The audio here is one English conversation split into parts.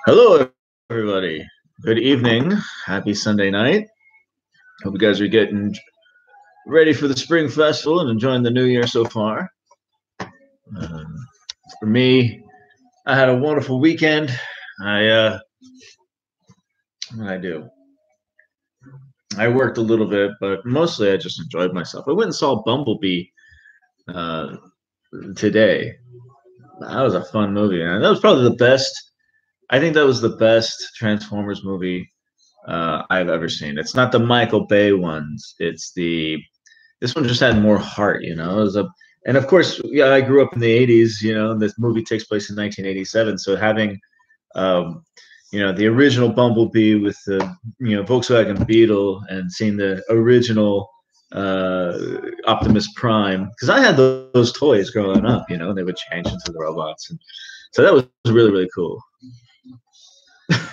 Hello, everybody. Good evening. Happy Sunday night. Hope you guys are getting ready for the Spring Festival and enjoying the new year so far. For me, I had a wonderful weekend. What did I do? I worked a little bit, but mostly I just enjoyed myself. I went and saw Bumblebee today. That was a fun movie, and that was probably the best. I think that was the best Transformers movie I've ever seen. It's not the Michael Bay ones. This one just had more heart, you know. And of course, yeah, I grew up in the '80s. You know, this movie takes place in 1987, so having the original Bumblebee with the Volkswagen Beetle and seeing the original Optimus Prime, because I had those toys growing up. You know, they would change into the robots, and so that was really really cool.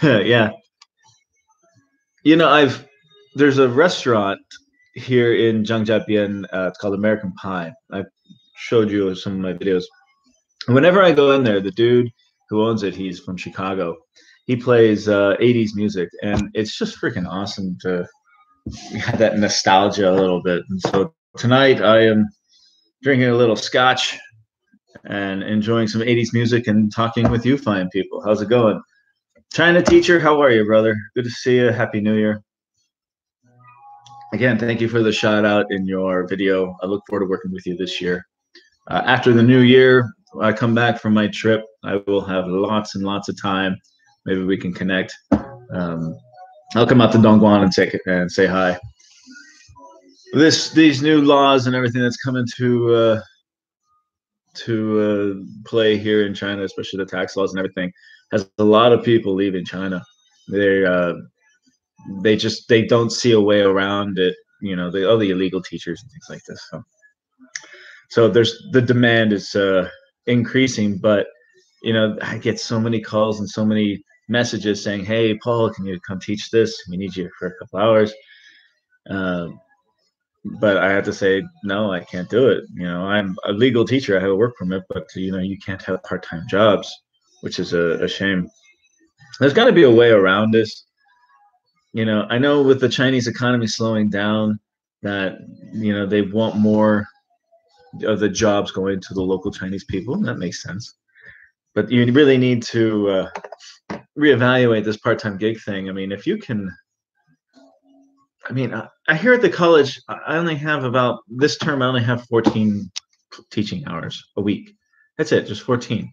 Yeah. There's a restaurant here in Zhongshan. It's called American Pie. I showed you some of my videos. Whenever I go in there, the dude who owns it, he's from Chicago. He plays 80s music, and it's just freaking awesome to have that nostalgia a little bit. And so tonight I am drinking a little scotch and enjoying some 80s music and talking with you fine people. How's it going? China teacher, how are you, brother? Good to see you. Happy New Year. Again, thank you for the shout out in your video. I look forward to working with you this year. After the new year, I come back from my trip. I will have lots and lots of time. Maybe we can connect. I'll come out to Dongguan and say hi. These new laws and everything that's coming to play here in China, especially the tax laws and everything, has a lot of people leaving China. They don't see a way around it. You know, the illegal teachers and things like this. So the demand is increasing, but I get so many calls and so many messages saying, "Hey, Paul, can you come teach this? We need you for a couple hours." But I have to say, no, I can't do it. I'm a legal teacher. I have a work permit, but you can't have part-time jobs, which is a shame. There's got to be a way around this. I know with the Chinese economy slowing down that, they want more of the jobs going to the local Chinese people. That makes sense. But you really need to reevaluate this part-time gig thing. I mean, if you can, I hear at the college, I only have this term, I only have 14 teaching hours a week. That's it, just 14.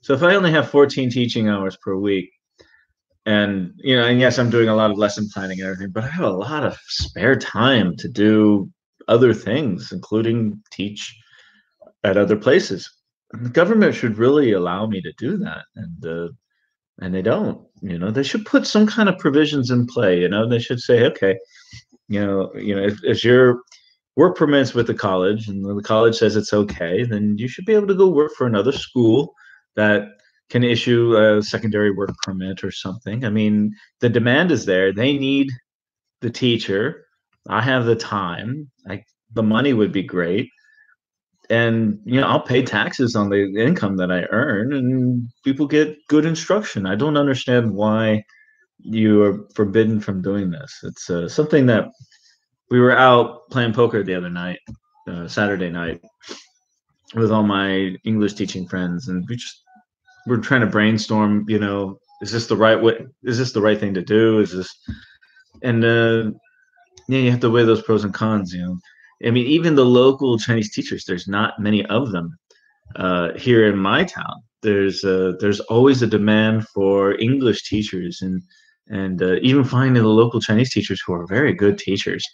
So if I only have 14 teaching hours per week, and yes, I'm doing a lot of lesson planning and everything, but I have a lot of spare time to do other things, including teach at other places. And the government should really allow me to do that, and they don't. They should put some kind of provisions in play. They should say, okay, if your work permits with the college and the college says it's okay, then you should be able to go work for another school that can issue a secondary work permit or something. I mean, the demand is there. They need the teacher. I have the time. The money would be great. And, I'll pay taxes on the income that I earn, and people get good instruction. I don't understand why you are forbidden from doing this. It's something that we were out playing poker the other night, Saturday night, with all my English teaching friends, and we're trying to brainstorm, is this the right way? Is this the right thing to do? You have to weigh those pros and cons, I mean, even the local Chinese teachers, there's not many of them here in my town. There's always a demand for English teachers, and even finding the local Chinese teachers who are very good teachers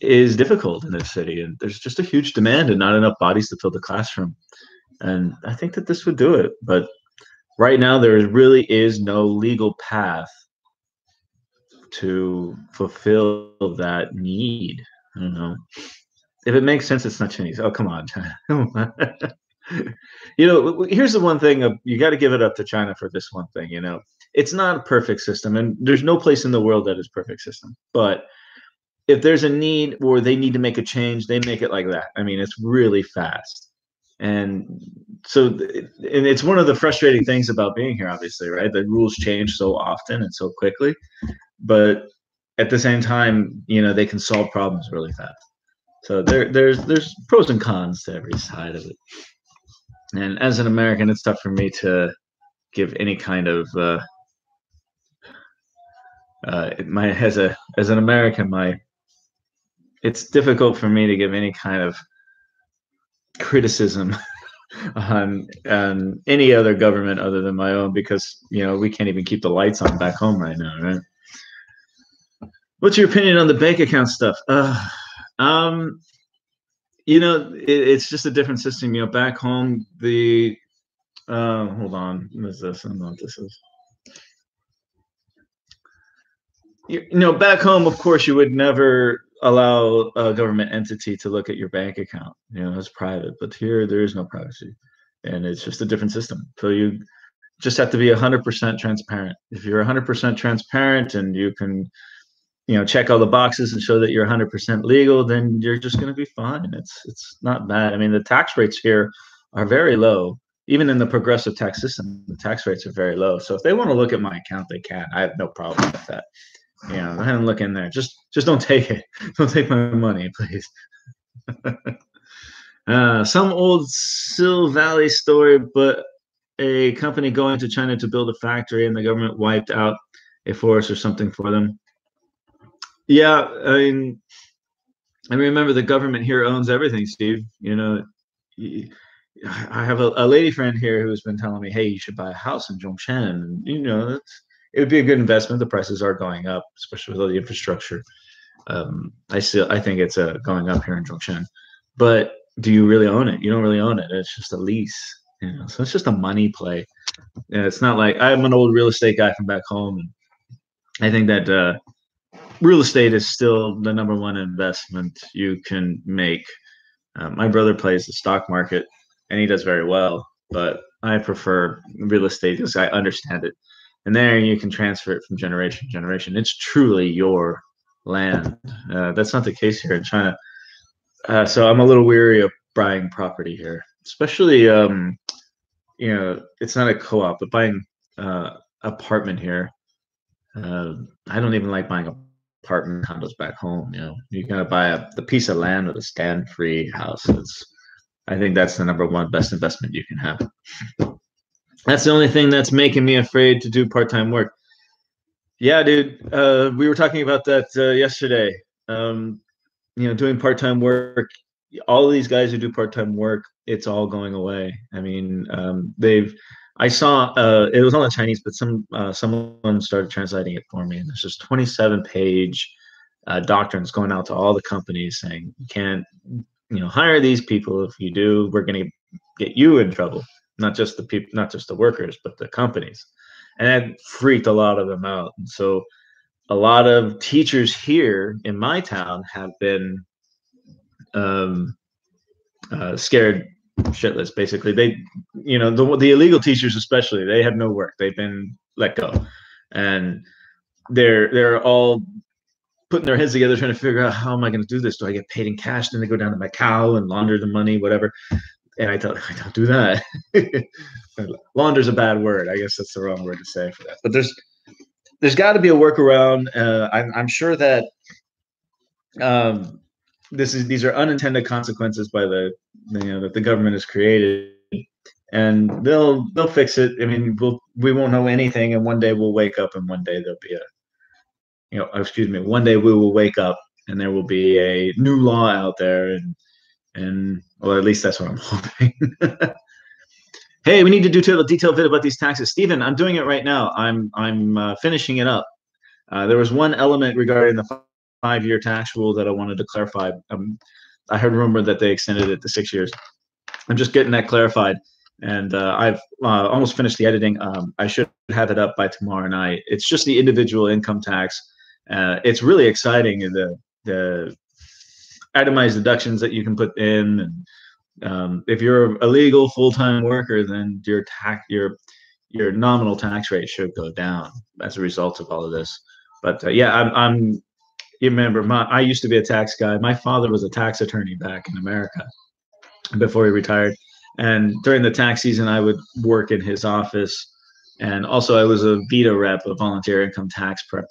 is difficult in this city. And there's just a huge demand and not enough bodies to fill the classroom. And I think that this would do it. But right now, there really is no legal path to fulfill that need. I don't know. If it makes sense, it's not Chinese. Oh, come on, China. Here's the one thing. You got to give it up to China for this one thing. It's not a perfect system, and there's no place in the world that is perfect system. But if there's a need or they need to make a change, they make it like that. I mean, it's really fast. And so, and it's one of the frustrating things about being here, obviously, right? The rules change so often and so quickly, but at the same time, they can solve problems really fast. So there's pros and cons to every side of it. And as an American, it's tough for me to give any kind of my as an American, it's difficult for me to give any kind of criticism on any other government other than my own, because we can't even keep the lights on back home right now, right? What's your opinion on the bank account stuff? Um, it's just a different system. Back home, the hold on, what is this? I don't know what this is. Back home, of course, you would never allow a government entity to look at your bank account. It's private. But here, there is no privacy, and it's just a different system. So you just have to be 100% transparent. If you're 100% transparent and you can, check all the boxes and show that you're 100% legal, then you're just going to be fine. It's not bad. I mean, the tax rates here are very low. Even in the progressive tax system, the tax rates are very low. So if they want to look at my account, they can. I have no problem with that. Go ahead and look in there. Just don't take it. Don't take my money, please. Some old Sil Valley story, but a company going to China to build a factory and the government wiped out a forest or something for them. Yeah, I remember the government here owns everything, Steve. I have a lady friend here who's been telling me, hey, you should buy a house in Zhongshan. It would be a good investment. The prices are going up, especially with all the infrastructure. I think it's going up here in Zhongshan. But do you really own it? You don't really own it. It's just a lease. So it's just a money play. It's not like I'm an old real estate guy from back home, and I think that real estate is still the number one investment you can make. My brother plays the stock market, and he does very well, but I prefer real estate because I understand it. And there you can transfer it from generation to generation. It's truly your land. That's not the case here in China. So I'm a little weary of buying property here, especially, it's not a co-op, but buying apartment here. I don't even like buying apartment condos back home. You gotta buy a piece of land with a stand-free house. I think that's the number one best investment you can have. That's the only thing that's making me afraid to do part-time work. Yeah, dude. We were talking about that yesterday. Doing part-time work. All of these guys who do part-time work, it's all going away. I mean, I saw it was on the Chinese, but someone started translating it for me, and there's just 27-page doctrines going out to all the companies saying you can't, hire these people. If you do, we're going to get you in trouble. Not just the people, not just the workers, but the companies. And that freaked a lot of them out. And so a lot of teachers here in my town have been scared shitless. Basically, they, the illegal teachers especially, they have no work. They've been let go, and they're all putting their heads together trying to figure out, how am I going to do this? Do I get paid in cash? Then they go down to Macau and launder the money, whatever. And I don't do that. Launder's a bad word. I guess that's the wrong word to say for that. But there's got to be a workaround. I'm sure that these are unintended consequences by that the government has created, and they'll fix it. I mean, we won't know anything, and one day we'll wake up, and one day there'll be one day we will wake up, and there will be a new law out there, and well, at least that's what I'm hoping. Hey, we need to do a detailed vid about these taxes. Stephen, I'm doing it right now. I'm finishing it up. There was one element regarding the 5-year tax rule that I wanted to clarify. I heard rumor that they extended it to 6 years. I'm just getting that clarified, and I've almost finished the editing. I should have it up by tomorrow night. It's just the individual income tax. It's really exciting, the itemized deductions that you can put in. And if you're a legal full-time worker, then your nominal tax rate should go down as a result of all of this. But you remember, I used to be a tax guy. My father was a tax attorney back in America before he retired, And during the tax season, I would work in his office. And also, I was a VETA rep, a volunteer income tax prep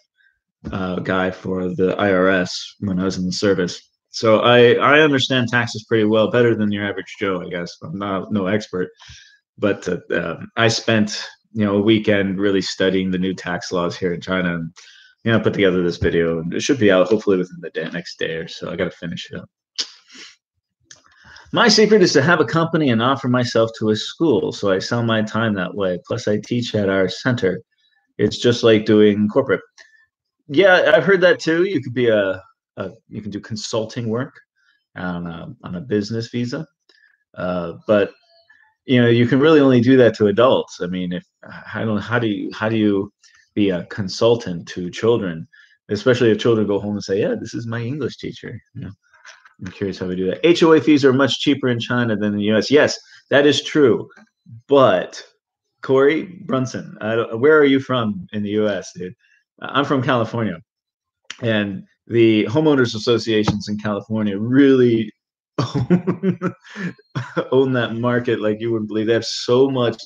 guy for the IRS when I was in the service. So I understand taxes pretty well, better than your average Joe, I guess. I'm not no expert, but I spent a weekend really studying the new tax laws here in China, and put together this video. And it should be out hopefully within the next day or so. I got to finish it up. My secret is to have a company and offer myself to a school, so I sell my time that way. Plus, I teach at our center. It's just like doing corporate. Yeah, I've heard that too. You could be you can do consulting work on a business visa, but you can really only do that to adults. I mean, if I don't, how do you be a consultant to children, especially if children go home and say, "Yeah, this is my English teacher." I'm curious how we do that. HOA fees are much cheaper in China than in the U.S. Yes, that is true, but Corey Brunson, where are you from in the U.S., dude? I'm from California, and the homeowners associations in California really own that market like you wouldn't believe. They have so much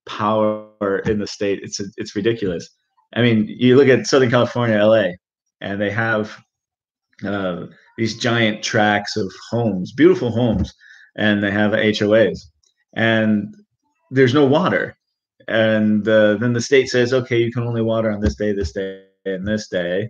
power in the state. It's ridiculous. I mean, you look at Southern California, LA, and they have these giant tracts of homes, beautiful homes, and they have HOAs, and there's no water. And then the state says, okay, you can only water on this day, and this day.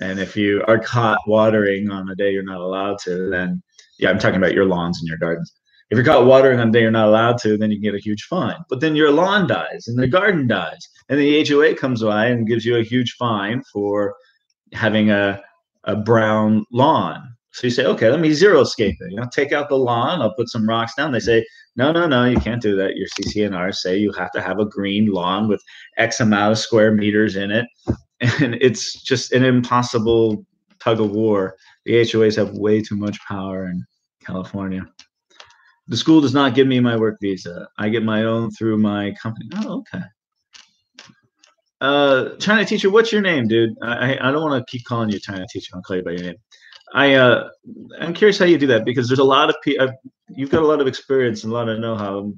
And if you are caught watering on a day you're not allowed to, then yeah, I'm talking about your lawns and your gardens. If you're caught watering on a day you're not allowed to, then you can get a huge fine. But then your lawn dies and the garden dies, and the HOA comes by and gives you a huge fine for having a brown lawn. So you say, okay, let me xeriscape it. Take out the lawn. I'll put some rocks down. They say, no, you can't do that. Your CCNR say you have to have a green lawn with X amount of square meters in it. And it's just an impossible tug of war. The HOAs have way too much power in California. The school does not give me my work visa. I get my own through my company. Oh, okay. China teacher, what's your name, dude? I don't want to keep calling you China teacher. I'll call you by your name. I'm curious how you do that, because there's a lot of people. You've got a lot of experience and a lot of know-how.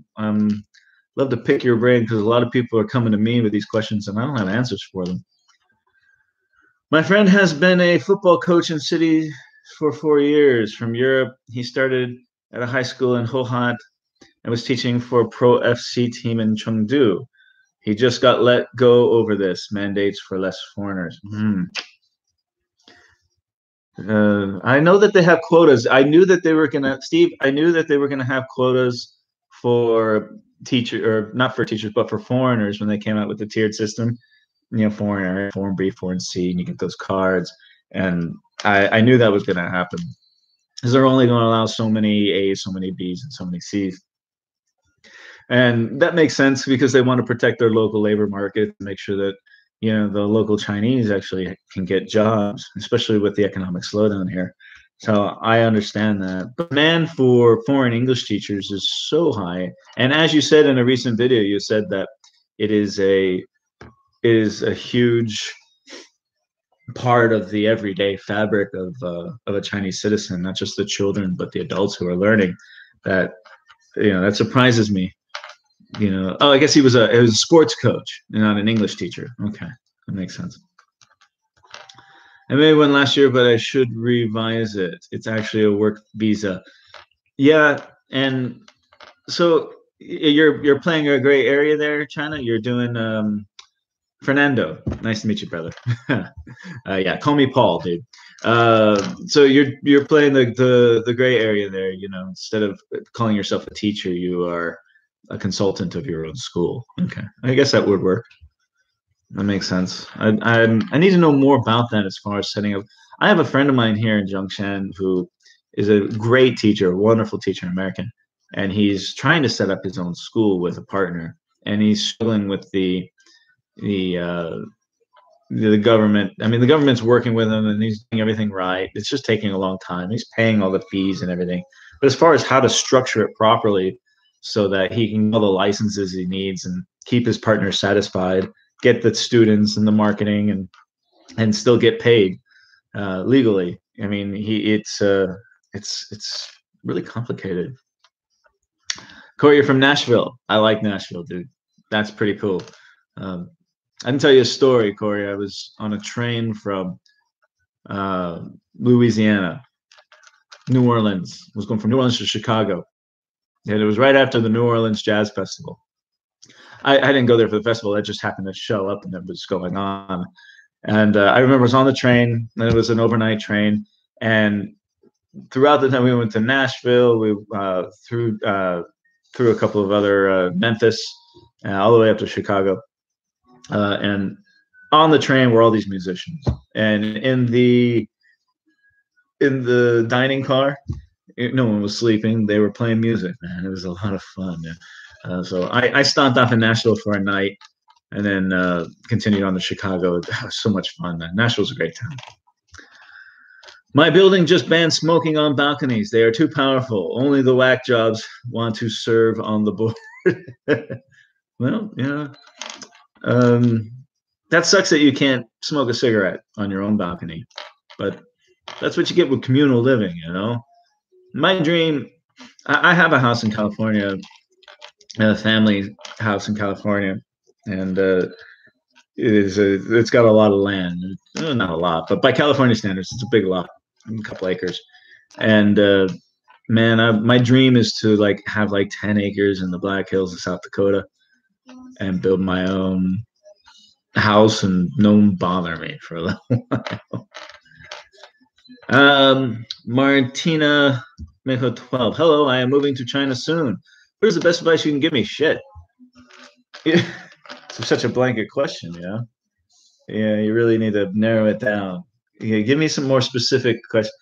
Love to pick your brain, because a lot of people are coming to me with these questions and I don't have answers for them. My friend has been a football coach in cities for 4 years from Europe. He started at a high school in Hohhot and was teaching for a pro FC team in Chengdu. He just got let go over this mandates for less foreigners. I know that they have quotas. I knew that they were gonna, Steve. I knew that they were gonna have quotas for teacher, or not for teachers, but for foreigners when they came out with the tiered system. Foreign A, foreign B, foreign C, and you get those cards. And I knew that was gonna happen, because they're only going to allow so many A's, so many B's, and so many C's. And that makes sense, because they want to protect their local labor market, make sure that the local Chinese actually can get jobs, especially with the economic slowdown here. So I understand that. But demand for foreign English teachers is so high. And as you said in a recent video, you said that it is a huge part of the everyday fabric of a Chinese citizen, not just the children, but the adults who are learning. That that surprises me. Oh, I guess he was a sports coach, not an English teacher. Okay, that makes sense. I made one last year, but I should revise it. It's actually a work visa. Yeah, and so you're playing a gray area there, China. You're doing Fernando. Nice to meet you, brother. Yeah, call me Paul, dude. So you're playing the gray area there. Instead of calling yourself a teacher, you are a consultant of your own school. Okay, I guess that would work. That makes sense. I need to know more about that as far as setting up. I have a friend of mine here in Zhongshan who is a great teacher, a wonderful teacher, American, and he's trying to set up his own school with a partner, and he's struggling with the government. I mean, the government's working with him, and he's doing everything right. It's just taking a long time. He's paying all the fees and everything, but as far as how to structure it properly, so that he can get all the licenses he needs and keep his partner satisfied, get the students and the marketing, and still get paid legally. I mean, it's really complicated. Corey, you're from Nashville. I like Nashville, dude. That's pretty cool. Um, I can tell you a story, Corey. I was on a train from uh, Louisiana, New Orleans. I was going from New Orleans to Chicago. And it was right after the New Orleans Jazz Festival. I didn't go there for the festival. I just happened to show up and it was going on. And I remember I was on the train, and it was an overnight train. And throughout the time, we went to Nashville, we through a couple of other Memphis, all the way up to Chicago. And on the train were all these musicians. And in the dining car, no one was sleeping. They were playing music, man. It was a lot of fun, man. So I stopped off in Nashville for a night and then continued on to Chicago. It was so much fun, man. Nashville's a great town. My building just banned smoking on balconies. They are too powerful. Only the whack jobs want to serve on the board. Well, yeah. That sucks that you can't smoke a cigarette on your own balcony. But that's what you get with communal living, you know? My dream, I have a house in California, a family house in California, and it's got a lot of land. Not a lot, but by California standards, it's a big lot, a couple acres. And man, my dream is to like have like 10 acres in the Black Hills of South Dakota and build my own house and no one bother me for a little while. Martina Mejo 12. Hello, I am moving to China soon. What is the best advice you can give me? Shit. It's such a blanket question, you know? Yeah, you really need to narrow it down. Yeah, give me some more specific questions.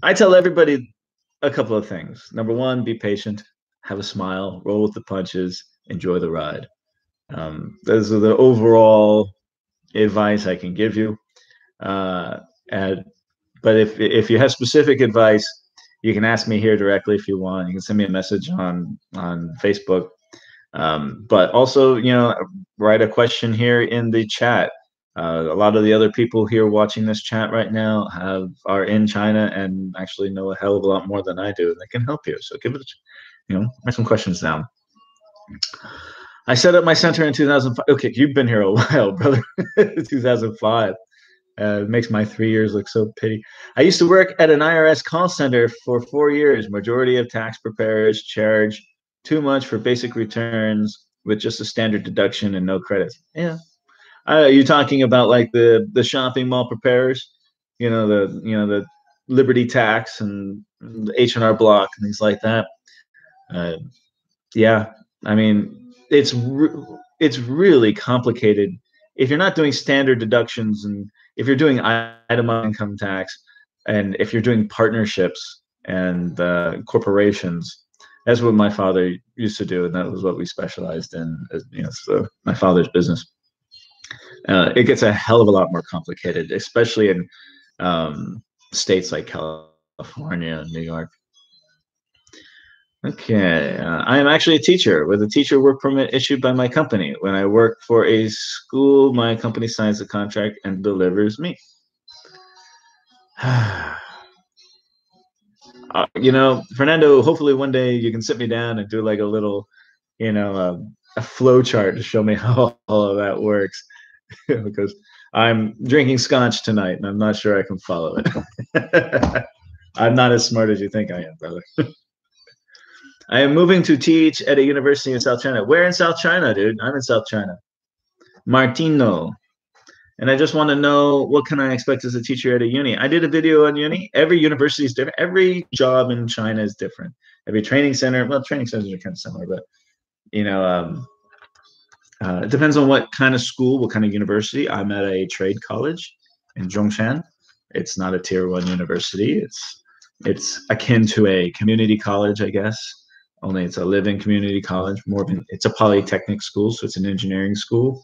I tell everybody a couple of things. Number one, be patient, have a smile, roll with the punches, enjoy the ride. Those are the overall advice I can give you. And but if you have specific advice, you can ask me here directly if you want. You can send me a message on Facebook. But also, you know, write a question here in the chat. A lot of the other people here watching this chat right now are in China and actually know a hell of a lot more than I do, and they can help you. So give it, you know, write some questions down. I set up my center in 2005. Okay, you've been here a while, brother. 2005. It makes my 3 years look so pity. I used to work at an IRS call center for 4 years. Majority of tax preparers charge too much for basic returns with just a standard deduction and no credits. Yeah. You're talking about like the shopping mall preparers, the Liberty Tax and the H&R Block and things like that. Yeah, I mean, it's really complicated if you're not doing standard deductions and if you're doing itemized income tax and if you're doing partnerships and corporations. That's what my father used to do, and that was what we specialized in. So my father's business. It gets a hell of a lot more complicated, especially in states like California and New York. Okay, I am actually a teacher with a teacher work permit issued by my company. When I work for a school, my company signs the contract and delivers me. Fernando, hopefully one day you can sit me down and do like a little, a flow chart to show me how all of that works. Because I'm drinking scotch tonight and I'm not sure I can follow it. I'm not as smart as you think I am, brother. I am moving to teach at a university in South China. Where in South China, dude? I'm in South China. Martino. And I just want to know, what can I expect as a teacher at a uni? I did a video on uni. Every university is different. Every job in China is different. Every training center, well, training centers are kind of similar, but, it depends on what kind of school, what kind of university. I'm at a trade college in Zhongshan. It's not a tier 1 university. It's akin to a community college, I guess. Only it's a living community college. It's a polytechnic school, so it's an engineering school.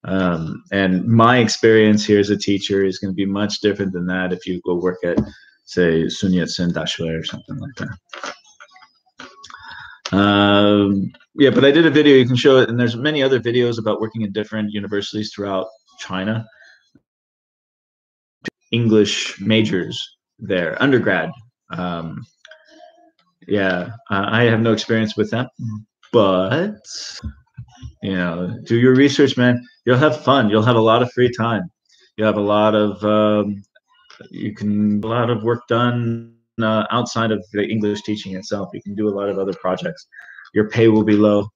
And my experience here as a teacher is going to be much different than that if you go work at, say, Sun Yat-sen Daxue or something like that. Yeah, but I did a video. You can show it, and there's many other videos about working in different universities throughout China. English majors there, undergrad. Yeah, I have no experience with that, but do your research, man. You'll have fun. You'll have a lot of free time. You have a lot of you can a lot of work done outside of the English teaching itself. You can do a lot of other projects. Your pay will be low,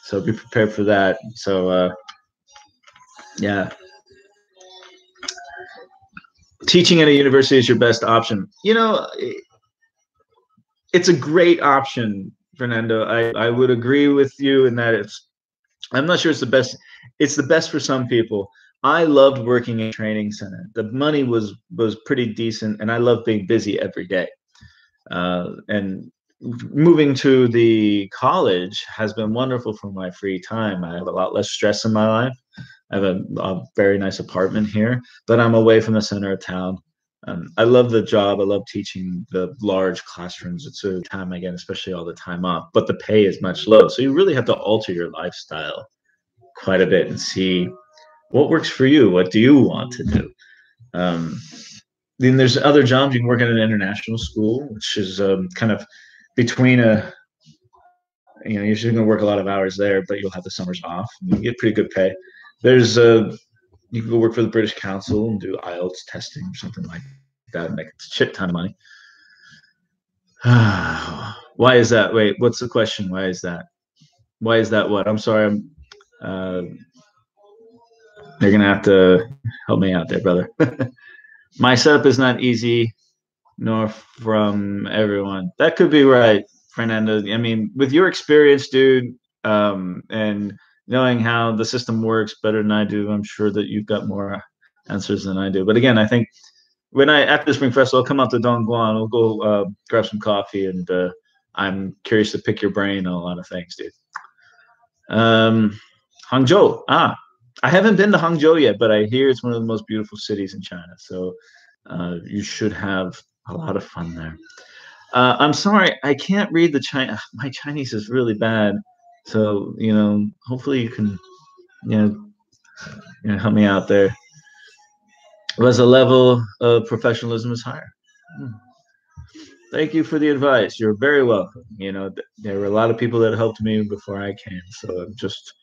so be prepared for that. So yeah, teaching at a university is your best option. It's a great option, Fernando. I would agree with you in that I'm not sure it's the best. It's the best for some people. I loved working in a training center. The money was pretty decent, and I love being busy every day. And moving to the college has been wonderful for my free time. I have a lot less stress in my life. I have a very nice apartment here, but I'm away from the center of town. I love the job. I love teaching the large classrooms. It's a time I get, especially all the time off, but the pay is much low. So you really have to alter your lifestyle quite a bit and see what works for you. What do you want to do? Then there's other jobs. You can work at an international school, which is kind of between you're usually going to work a lot of hours there, but you'll have the summers off. And you get pretty good pay. There's you can go work for the British Council and do IELTS testing or something like that and make a shit ton of money. Why is that? Wait, what's the question? Why is that? Why is that what? I'm sorry. You're going to have to help me out there, brother. My setup is not easy, nor from everyone. That could be right, Fernando. I mean, with your experience, dude, and knowing how the system works better than I do, I'm sure that you've got more answers than I do. But again, I think after the Spring Festival, I'll come out to Dongguan. We'll go grab some coffee, and I'm curious to pick your brain on a lot of things, dude. Hangzhou. I haven't been to Hangzhou yet, but I hear it's one of the most beautiful cities in China. So you should have a lot of fun there. I'm sorry, I can't read the China. My Chinese is really bad. So, hopefully you can, help me out there. Was the level of professionalism is higher. Thank you for the advice. You're very welcome. There were a lot of people that helped me before I came. So I'm just,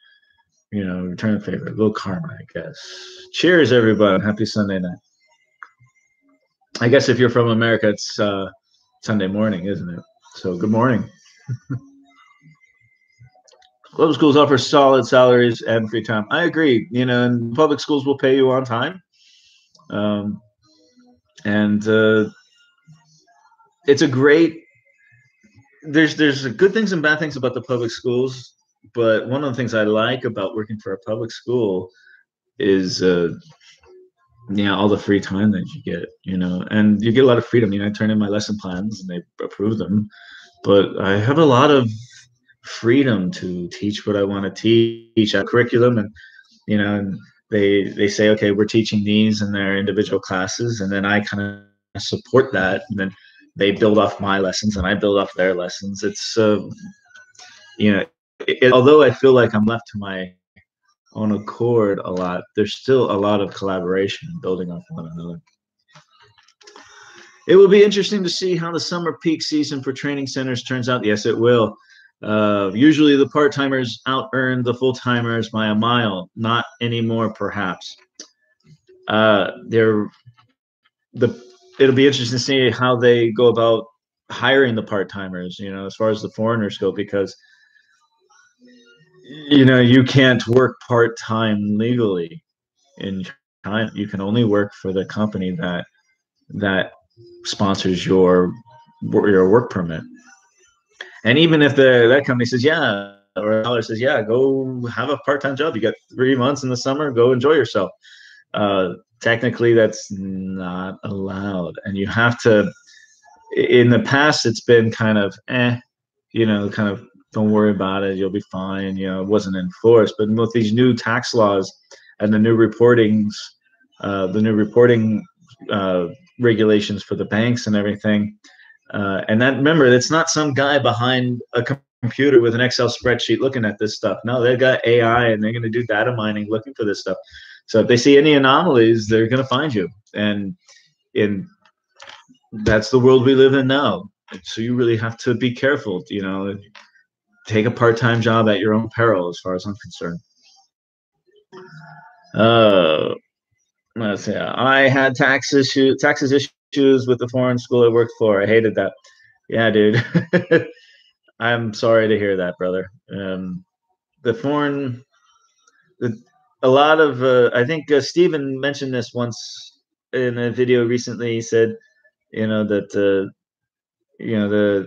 return a favor. A little karma, I guess. Cheers, everybody. Happy Sunday night. I guess if you're from America, it's Sunday morning, isn't it? So good morning. Public schools offer solid salaries and free time. I agree. And public schools will pay you on time. And it's a great. There's good things and bad things about the public schools, but one of the things I like about working for a public school is all the free time that you get, and you get a lot of freedom. I turn in my lesson plans and they approve them, but I have a lot of freedom to teach what I want to teach a curriculum, and and they say, okay, we're teaching these in their individual classes, and then I kind of support that, and then they build off my lessons and I build off their lessons. It's although I feel like I'm left to my own accord a lot, there's still a lot of collaboration and building off one another. It will be interesting to see how the summer peak season for training centers turns out. Yes, it will. Usually the part-timers out-earn the full-timers by a mile. Not anymore, perhaps. It'll be interesting to see how they go about hiring the part-timers, as far as the foreigners go, because you can't work part-time legally in China. You can only work for the company that sponsors your work permit. And even if that company says, yeah, or a dollar says, yeah, go have a part-time job. You got 3 months in the summer, go enjoy yourself. Technically, that's not allowed. And you have to, in the past, it's been kind of, kind of, don't worry about it, you'll be fine. It wasn't enforced. But with these new tax laws and the new reporting regulations for the banks and everything, and that, remember, it's not some guy behind a computer with an Excel spreadsheet looking at this stuff. No, they've got AI and they're going to do data mining looking for this stuff. So if they see any anomalies, they're going to find you. And that's the world we live in now. So you really have to be careful. Take a part-time job at your own peril, as far as I'm concerned. Uh, let's see. I had taxes issues with the foreign school I worked for. I hated that. Yeah, dude. I'm sorry to hear that, brother. The foreign, the, a lot of, I think Stephen mentioned this once in a video recently. He said, that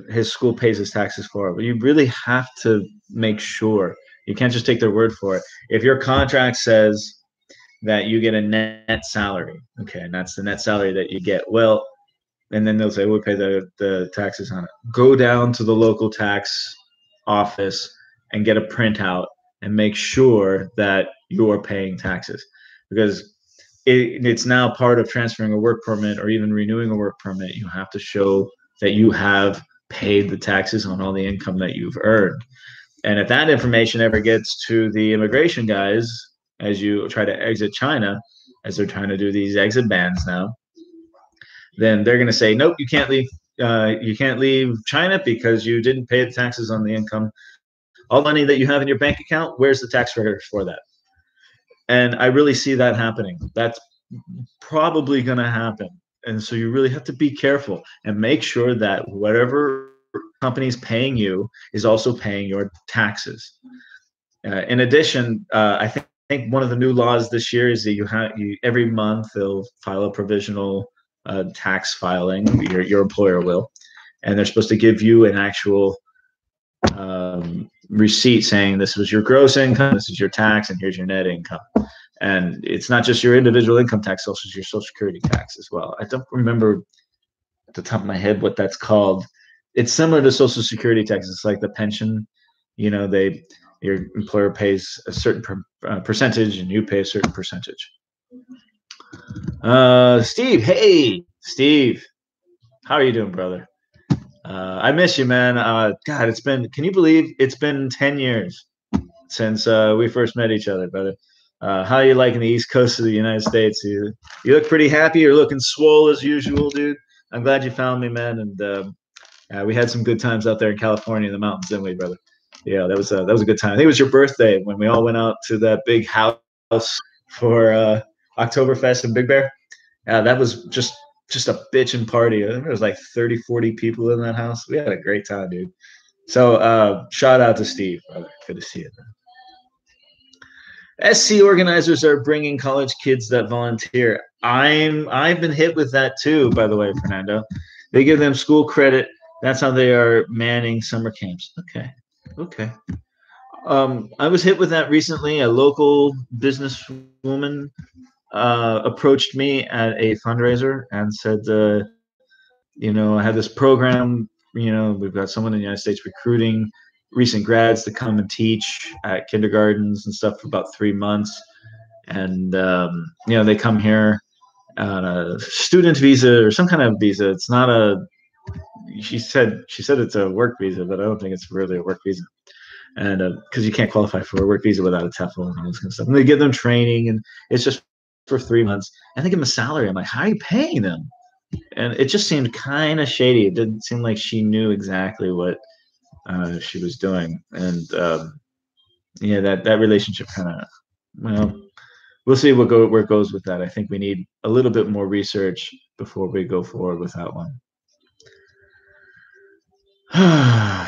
his school pays his taxes for it, but you really have to make sure. You can't just take their word for it. If your contract says that you get a net salary, okay, and that's the net salary that you get, well, and then they'll say we'll pay the taxes on it. Go down to the local tax office and get a printout and make sure that you are paying taxes, because it's now part of transferring a work permit or even renewing a work permit. You have to show that you have paid the taxes on all the income that you've earned. And if that information ever gets to the immigration guys as you try to exit China, as they're trying to do these exit bans now, then they're going to say, nope, you can't leave. You can't leave China because you didn't pay the taxes on the income. All the money that you have in your bank account, where's the tax record for that? And I really see that happening. That's probably going to happen. And so you really have to be careful and make sure that whatever company's paying you is also paying your taxes. In addition, I think one of the new laws this year is that you every month they'll file a provisional tax filing. Your employer will, and they're supposed to give you an actual receipt saying this was your gross income, this is your tax, and here's your net income. And it's not just your individual income tax, also your Social Security tax as well. I don't remember at the top of my head what that's called. It's similar to Social Security tax. It's like the pension. Your employer pays a certain percentage, and you pay a certain percentage. Steve, hey, Steve, how are you doing, brother? I miss you, man. God, can you believe it's been 10 years since we first met each other, brother? How are you liking the East Coast of the United States? You look pretty happy. You're looking swole as usual, dude. I'm glad you found me, man. And we had some good times out there in California in the mountains, didn't we, brother? Yeah, that was a good time. I think it was your birthday when we all went out to that big house for Oktoberfest in Big Bear. Yeah, that was just a bitchin' party. There was like 30, 40 people in that house. We had a great time, dude. So shout out to Steve, brother. Good to see you, man. SC organizers are bringing college kids that volunteer. I've been hit with that too, by the way, Fernando. They give them school credit. That's how they are manning summer camps. Okay. I was hit with that recently. A local businesswoman approached me at a fundraiser and said, I had this program. We've got someone in the United States recruiting recent grads to come and teach at kindergartens and stuff for about 3 months. And, they come here on a student visa or some kind of visa. It's not she said it's a work visa, but I don't think it's really a work visa. And because you can't qualify for a work visa without a TEFL and all this kind of stuff. And they give them training, and it's just for 3 months. And they give them a salary. I'm like, how are you paying them? And it just seemed kind of shady. It didn't seem like she knew exactly what she was doing. And that relationship kind of, we'll see where it goes with that. I think we need a little bit more research before we go forward with that one.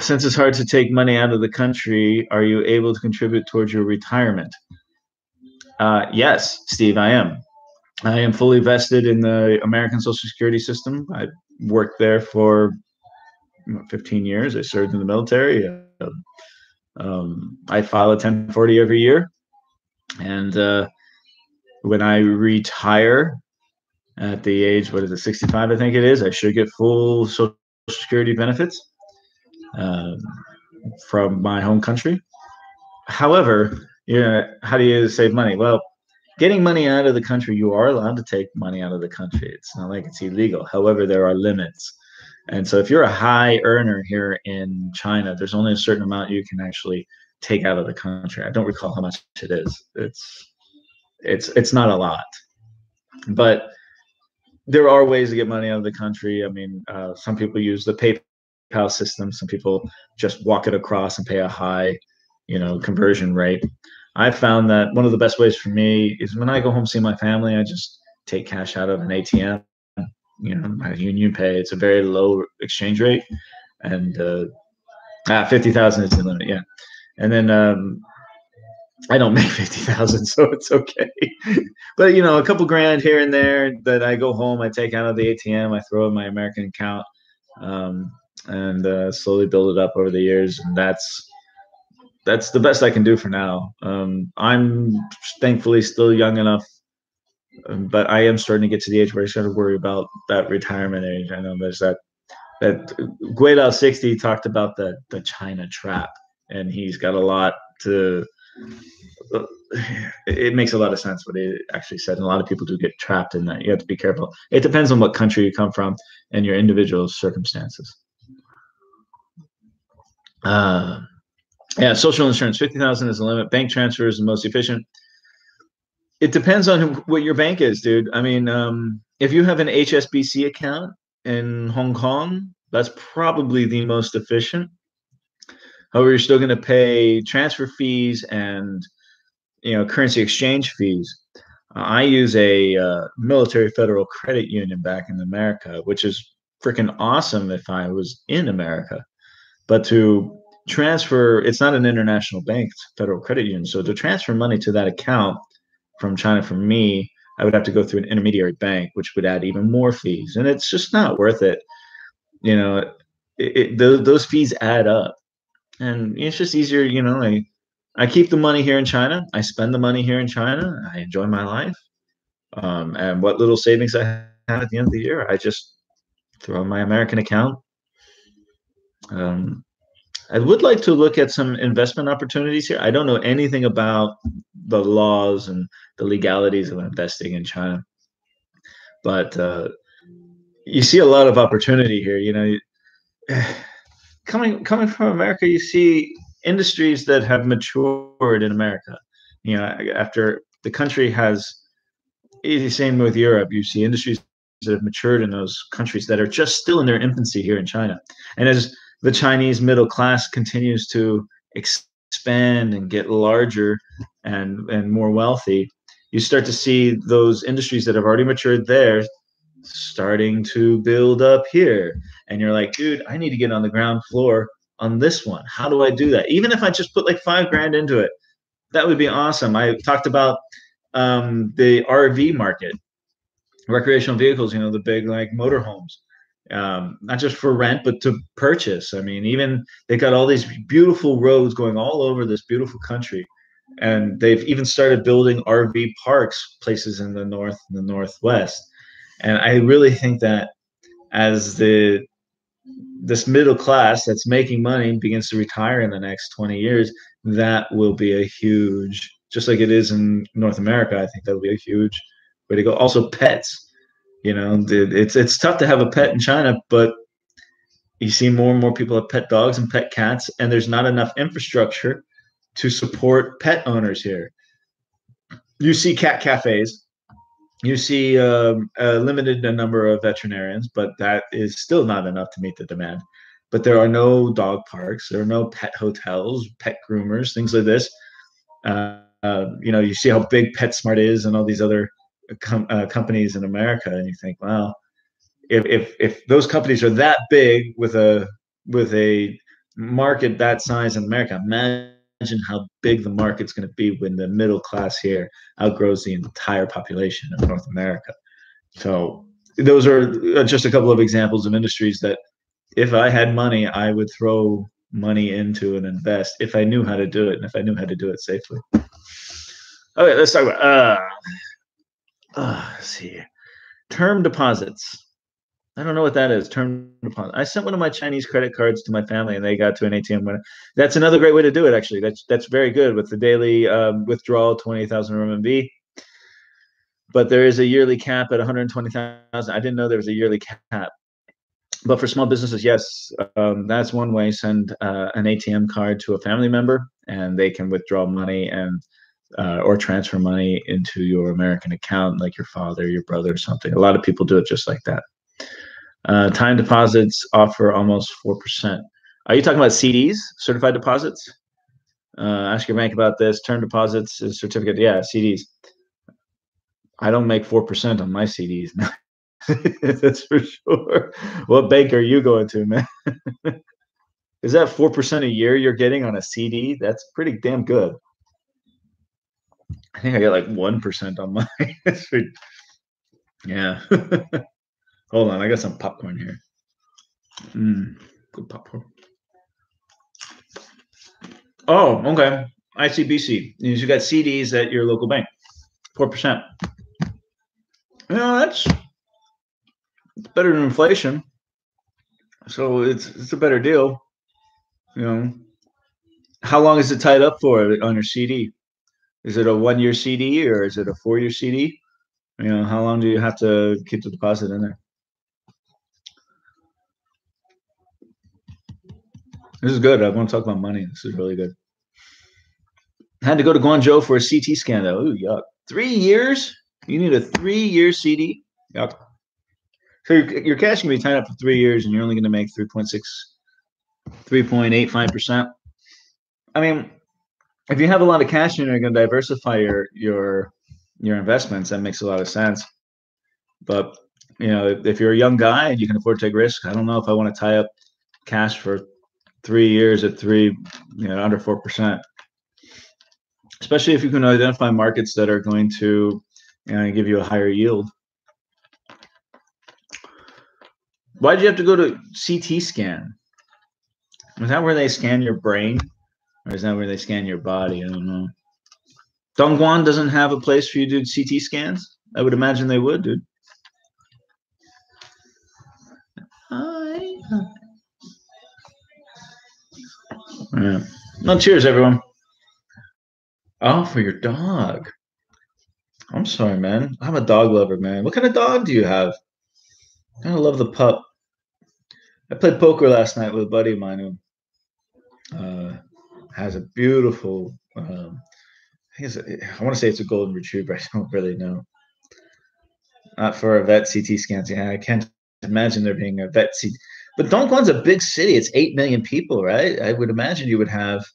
Since it's hard to take money out of the country, are you able to contribute towards your retirement? Yes, Steve, I am. I am fully vested in the American Social Security system. I worked there for 15 years. I served in the military. I file a 1040 every year. And when I retire at the age, 65, I think it is, I should get full Social Security benefits from my home country. However, how do you save money? Well, getting money out of the country, you are allowed to take money out of the country. It's not like it's illegal. However, there are limits. And so if you're a high earner here in China, there's only a certain amount you can actually take out of the country. I don't recall how much it is. It's not a lot. But there are ways to get money out of the country. I mean, some people use the PayPal PayPal system. Some people just walk it across and pay a high, conversion rate. I found that one of the best ways for me is when I go home see my family, I just take cash out of an ATM. My Union Pay. It's a very low exchange rate, and 50,000 is the limit. Yeah, and then I don't make 50,000, so it's okay. But a couple grand here and there that I go home, I take out of the ATM, I throw in my American account, and slowly build it up over the years, and that's the best I can do for now. I'm thankfully still young enough, but I am starting to get to the age where I start to worry about that retirement age. I know there's that Guidao 60 talked about the China trap, and he's got a lot to. It makes a lot of sense what he actually said, and a lot of people do get trapped in that. You have to be careful. It depends on what country you come from and your individual circumstances. Yeah, social insurance, 50,000 is the limit. Bank transfer is the most efficient. It depends on what your bank is, dude. I mean, if you have an HSBC account in Hong Kong, that's probably the most efficient. However, you're still going to pay transfer fees and currency exchange fees. I use a military federal credit union back in America, which is freaking awesome if I was in America. But to transfer, it's not an international bank, it's a federal credit union. So to transfer money to that account from China for me, I would have to go through an intermediary bank, which would add even more fees. And it's just not worth it. Those fees add up. And it's just easier, I keep the money here in China. I spend the money here in China. I enjoy my life. And what little savings I have at the end of the year, I just throw in my American account. I would like to look at some investment opportunities here. I don't know anything about the laws and the legalities of investing in China, but you see a lot of opportunity here. Coming from America, you see industries that have matured in America. After the country has, the same with Europe, you see industries that have matured in those countries that are just still in their infancy here in China. And as the Chinese middle class continues to expand and get larger and more wealthy, you start to see those industries that have already matured there starting to build up here. And you're like, dude, I need to get on the ground floor on this one. How do I do that? Even if I just put like $5,000 into it, that would be awesome. I talked about the RV market, recreational vehicles, the big like motorhomes, not just for rent, but to purchase. I mean, even they got all these beautiful roads going all over this beautiful country. And they've even started building RV parks, places in the north and the northwest. And I really think that as this middle class that's making money begins to retire in the next 20 years, that will be a huge, just like it is in North America, I think that'll be a huge way to go. Also pets, it's tough to have a pet in China, but you see more and more people have pet dogs and pet cats, and there's not enough infrastructure to support pet owners here. You see cat cafes. You see a limited number of veterinarians, but that is still not enough to meet the demand. But there are no dog parks. There are no pet hotels, pet groomers, things like this. You see how big PetSmart is and all these other companies in America, and you think, wow, if those companies are that big with a market that size in America, imagine how big the market's going to be when the middle class here outgrows the entire population of North America. So those are just a couple of examples of industries that if I had money, I would throw money into and invest if I knew how to do it and if I knew how to do it safely. Okay, let's talk about let's see. Term deposits. I don't know what that is. Term deposit. I sent one of my Chinese credit cards to my family, and they got to an ATM. That's another great way to do it. Actually, that's very good with the daily withdrawal, 20,000 RMB. But there is a yearly cap at 120,000. I didn't know there was a yearly cap. But for small businesses, yes, that's one way. Send an ATM card to a family member, and they can withdraw money and or transfer money into your American account, like your father, your brother, or something. A lot of people do it just like that. Time deposits offer almost 4%. Are you talking about CDs, certified deposits? Ask your bank about this. Term deposits, certificate. Yeah, CDs. I don't make 4% on my CDs. That's for sure. What bank are you going to, man? Is that 4% a year you're getting on a CD? That's pretty damn good. I think I get like 1% on mine. Yeah. Hold on, I got some popcorn here. Good popcorn. Oh, okay. ICBC. You got CDs at your local bank. 4%. You know, that's better than inflation. So it's a better deal. You know, how long is it tied up for on your CD? Is it a 1-year CD or is it a 4-year CD? You know, how long do you have to keep the deposit in there? This is good. I want to talk about money. This is really good. I had to go to Guangdong for a CT scan though. Ooh, yuck. 3 years? You need a 3-year CD? Yuck. So your cash can be tied up for 3 years and you're only going to make 3.85%. I mean, if you have a lot of cash and you're going to diversify your investments, that makes a lot of sense. But you know, if you're a young guy and you can afford to take risks, I don't know if I want to tie up cash for 3 years at under 4%. Especially if you can identify markets that are going to give you a higher yield. Why did you have to go to CT scan? Is that where they scan your brain? Or is that where they scan your body? I don't know. Dongguan doesn't have a place for you to do CT scans? I would imagine they would, dude. Yeah. No, cheers, everyone. Oh, for your dog. I'm sorry, man. I'm a dog lover, man. What kind of dog do you have? I love the pup. I played poker last night with a buddy of mine who has a beautiful, I want to say it's a golden retriever. I don't really know. Not for a vet CT scans. Yeah, I can't imagine there being a vet CT. But Dongguan's a big city. It's 8 million people, right? I would imagine you would have,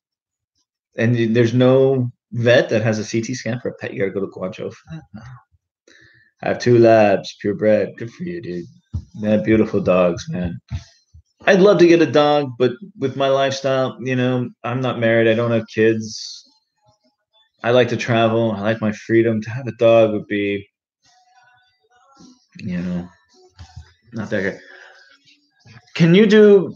and there's no vet that has a CT scan for a pet. You got to go to Guangzhou. I have 2 labs, purebred. Good for you, dude. They're beautiful dogs, man. I'd love to get a dog, but with my lifestyle, I'm not married. I don't have kids. I like to travel. I like my freedom. To have a dog would be, not that good. Can you do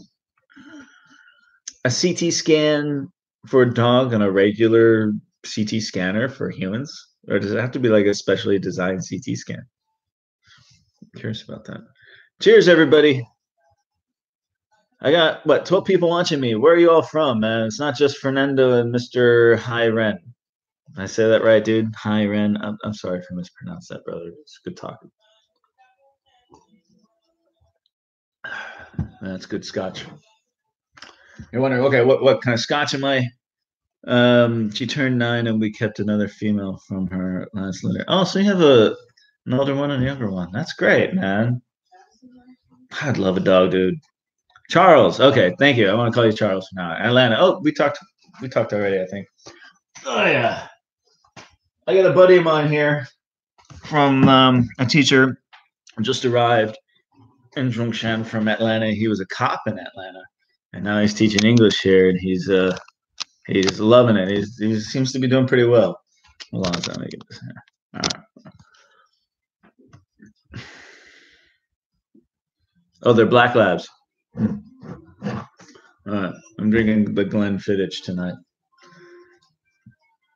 a CT scan for a dog on a regular CT scanner for humans? Or does it have to be like a specially designed CT scan? I'm curious about that. Cheers, everybody. I got, 12 people watching me. Where are you all from, man? It's not just Fernando and Mr. Hi Ren. I say that right, dude? Hi Ren. I'm sorry if I mispronounced that, brother. It's good talking. That's good scotch. You're wondering, okay, what kind of scotch am I? She turned 9 and we kept another female from her last litter. Oh, so you have an older one and a younger one. That's great, man. I'd love a dog, dude. Charles. Okay, thank you. I want to call you Charles now. Atlanta. Oh, we talked already, I think. Oh yeah. I got a buddy of mine here from a teacher just arrived in Zhongshan from Atlanta. He was a cop in Atlanta, and now he's teaching English here, and he's loving it. He seems to be doing pretty well. Hold on, let me get this here. All right. Oh, they're black labs. All right. I'm drinking the Glenfiddich tonight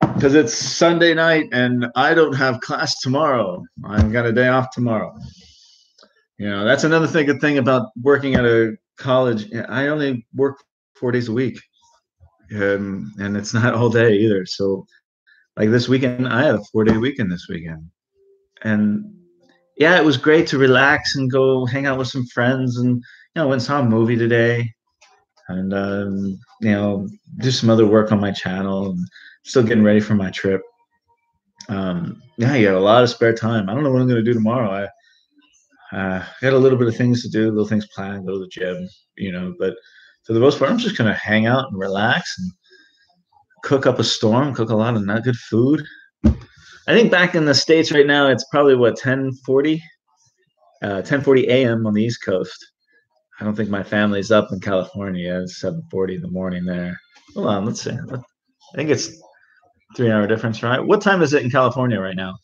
because it's Sunday night and I don't have class tomorrow. I've got a day off tomorrow. That's another good thing about working at a college. I only work 4 days a week, and it's not all day either. So, like this weekend, I had a 4-day weekend this weekend, and yeah, it was great to relax and go hang out with some friends, and went and saw a movie today, and do some other work on my channel, and still getting ready for my trip. Yeah, you got a lot of spare time. I don't know what I'm going to do tomorrow. got a little bit of things to do, little things planned, go to the gym, but for the most part, I'm just gonna hang out and relax and cook up a storm, cook a lot of not good food. I think back in the States right now, it's probably what 10:40 a.m. on the East Coast. I don't think my family's up in California. It's 7:40 in the morning there. Hold on, let's see. I think it's 3 hour difference, right? What time is it in California right now?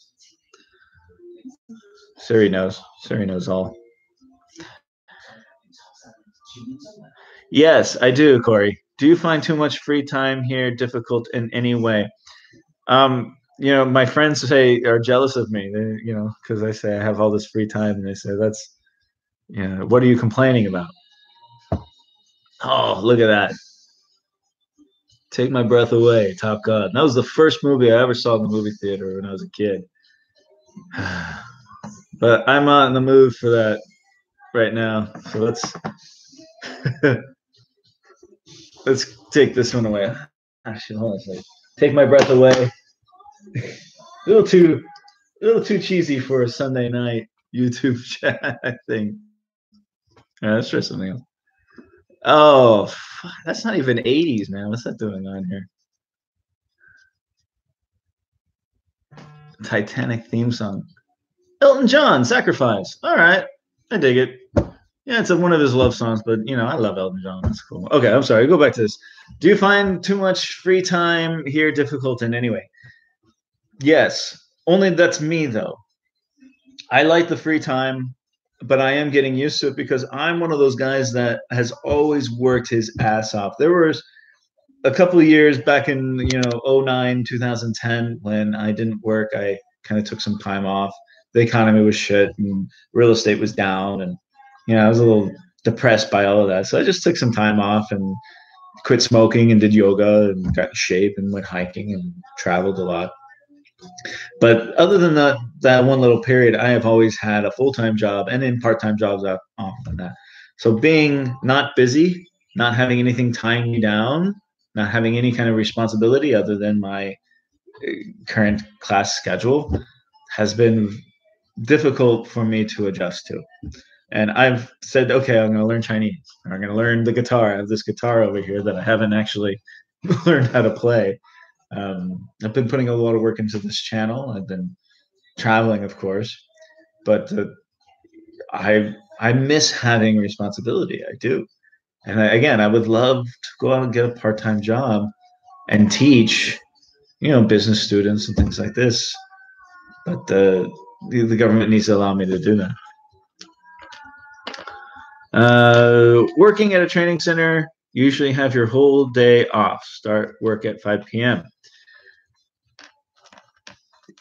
Siri knows. Siri knows all. Yes, I do, Corey. Do you find too much free time here difficult in any way? My friends are jealous of me. Because I say I have all this free time, and they say what are you complaining about? Oh, look at that. Take My Breath Away, Top Gun. That was the first movie I ever saw in the movie theater when I was a kid. But I'm not in the mood for that right now. So let's take this one away. Actually, hold on a second. Take My Breath Away. a little too cheesy for a Sunday night YouTube chat, I think. Yeah, let's try something else. Oh, that's not even 80s, man. What's that doing on here? Titanic theme song. Elton John, Sacrifice. All right. I dig it. Yeah, it's one of his love songs, but I love Elton John. That's cool. Okay, I'm sorry. Go back to this. Do you find too much free time here difficult in any way? Yes. Only that's me though. I like the free time, but I am getting used to it because I'm one of those guys that has always worked his ass off. There was a couple of years back in, 09, 2010 when I didn't work. I kind of took some time off. The economy was shit and real estate was down, and I was a little depressed by all of that. So I just took some time off and quit smoking and did yoga and got in shape and went hiking and traveled a lot. But other than that one little period, I have always had a full-time job and then part-time jobs off than that. So being not busy, not having anything tying me down, not having any kind of responsibility other than my current class schedule has been difficult for me to adjust to. And I've said, okay, I'm going to learn Chinese. I'm going to learn the guitar. I have this guitar over here that I haven't actually learned how to play. I've been putting a lot of work into this channel. I've been traveling, of course, but I miss having responsibility. I do. And again, I would love to go out and get a part-time job and teach, business students and things like this. But the government needs to allow me to do that. Working at a training center, usually have your whole day off. Start work at 5 p.m.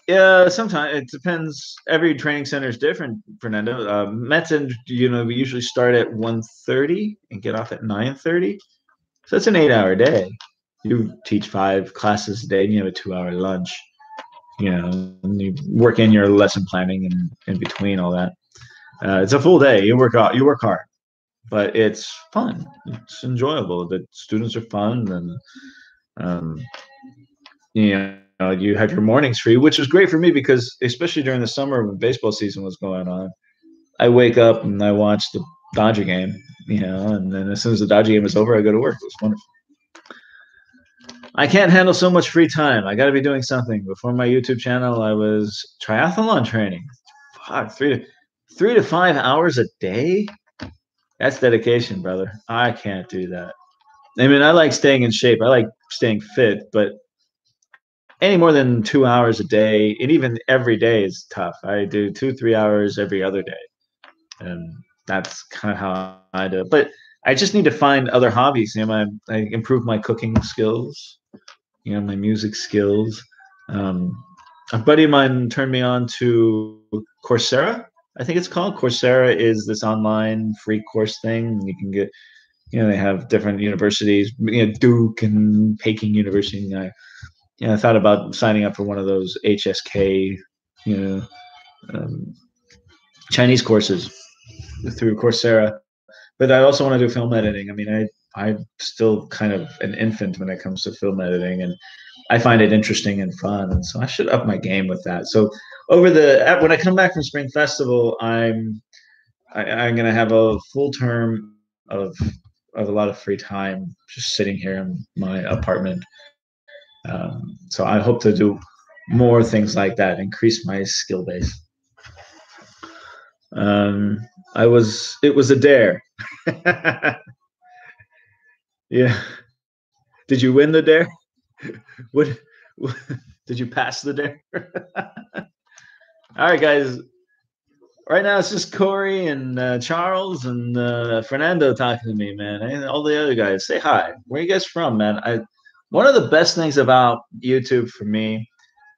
Yeah, sometimes it depends. Every training center is different, Fernando. Metzen, we usually start at 1:30 and get off at 9:30. So it's an 8-hour day. You teach 5 classes a day and you have a 2-hour lunch. And you work in your lesson planning and in between all that. It's a full day. You work hard, but it's fun. It's enjoyable. The students are fun, and you have your mornings free, which is great for me because especially during the summer when baseball season was going on, I wake up and I watch the Dodger game, and then as soon as the Dodger game is over, I go to work. It was wonderful. I can't handle so much free time. I got to be doing something. Before my YouTube channel, I was triathlon training. Fuck, 3 to 5 hours a day. That's dedication, brother. I can't do that. I mean, I like staying in shape. I like staying fit, but any more than 2 hours a day, and even every day is tough. I do 2-3 hours every other day, and that's kind of how I do it. But I just need to find other hobbies. I improve my cooking skills, my music skills. A buddy of mine turned me on to Coursera. I think it's called. Coursera is this online free course thing. You can get, they have different universities, Duke and Peking University. I thought about signing up for one of those HSK, Chinese courses through Coursera. But I also want to do film editing. I mean, I'm still kind of an infant when it comes to film editing, and I find it interesting and fun. And so I should up my game with that. So when I come back from Spring Festival, I'm I'm gonna have a full term of a lot of free time just sitting here in my apartment. So I hope to do more things like that, increase my skill base. Um, it was a dare. Yeah. Did you win the dare? What, what did you pass the dare? All right, guys. Right now it's just Corey and Charles and Fernando talking to me, man. And all the other guys. Say hi. Where are you guys from, man? One of the best things about YouTube for me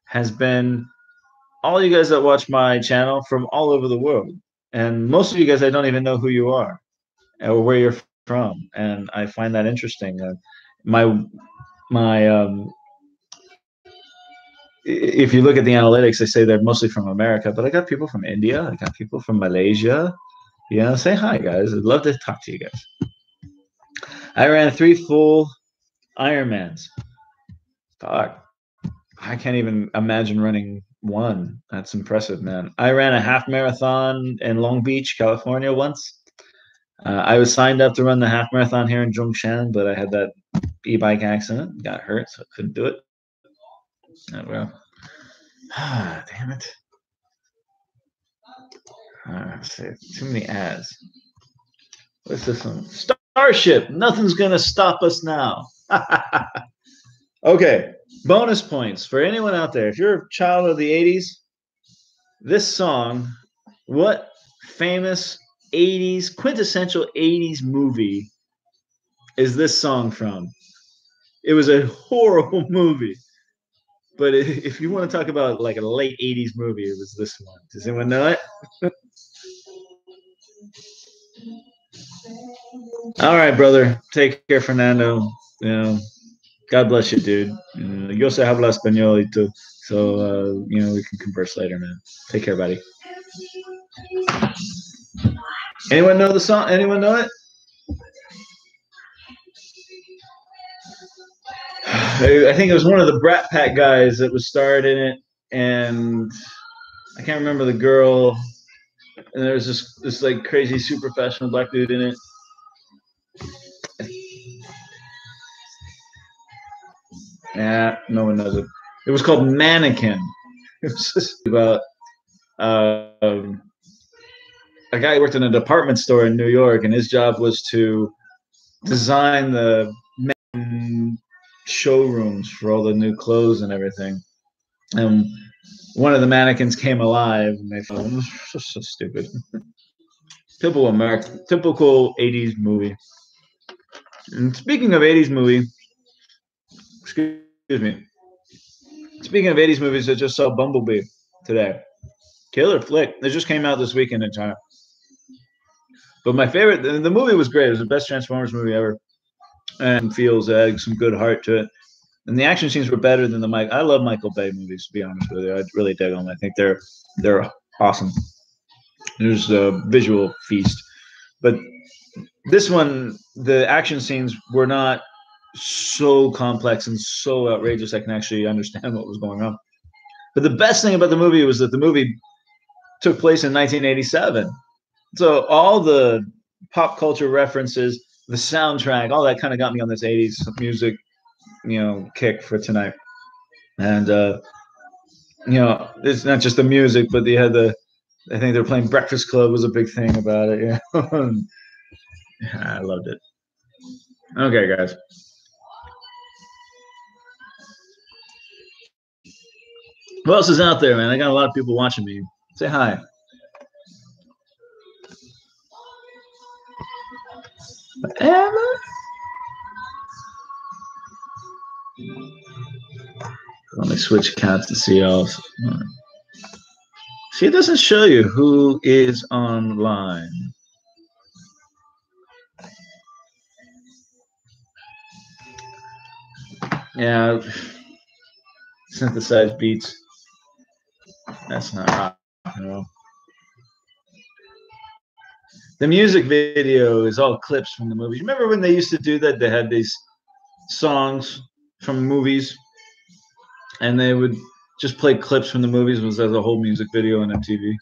has been all you guys that watch my channel from all over the world. And most of you guys, I don't even know who you are or where you're from, and I find that interesting. My my if you look at the analytics, they say they're mostly from America, but I got people from India, I got people from Malaysia. Yeah, say hi, guys. I'd love to talk to you guys. I ran 3 full Ironmans. Fuck, I can't even imagine running one. That's impressive, man. I ran a half marathon in Long Beach, California once. I was signed up to run the half marathon here in Zhongshan, but I had that e-bike accident, got hurt, so I couldn't do it. Oh, well. Ah, damn it. Too many ads. What's this one? Starship. Nothing's going to stop us now. Okay. Bonus points for anyone out there. If you're a child of the 80s, this song, what famous 80s, quintessential 80s movie is this song from? It was a horrible movie. But if you want to talk about like a late 80s movie, it was this one. Does anyone know it? All right, brother. Take care, Fernando. You know, God bless you, dude. Yo sé habla español y tú. So, we can converse later, man. Take care, buddy. Anyone know the song? Anyone know it? I think it was one of the Brat Pack guys that was starred in it, and I can't remember the girl. And there was this like crazy super professional black dude in it. Yeah, no one knows it. It was called Mannequin. It was just about a guy who worked in a department store in New York, and his job was to design the showrooms for all the new clothes and everything. And one of the mannequins came alive, and they thought, it was so stupid. Typical American, typical 80s movie. And speaking of 80s movie, excuse me. Speaking of 80s movies, I just saw Bumblebee today. Killer flick. It just came out this weekend in China. But my favorite, the movie was great. It was the best Transformers movie ever, and feels had some good heart to it. And the action scenes were better than the Mike. I love Michael Bay movies, to be honest with you. I really dig them. I think they're awesome. There's a visual feast, but this one, the action scenes were not so complex and so outrageous. I can actually understand what was going on. But the best thing about the movie was that the movie took place in 1987. So all the pop culture references, the soundtrack, all that kind of got me on this 80s music, kick for tonight. And it's not just the music, but they had I think they're playing Breakfast Club was a big thing about it. Yeah, I loved it. Okay, guys. Who else is out there, man? I got a lot of people watching me. Say hi. Emma? Let me switch accounts to see all. See, it doesn't show you who is online. Yeah, synthesized beats. That's not rock and roll. The music video is all clips from the movies. Remember when they used to do that? They had these songs from movies, and they would just play clips from the movies. Was as a whole music video on MTV?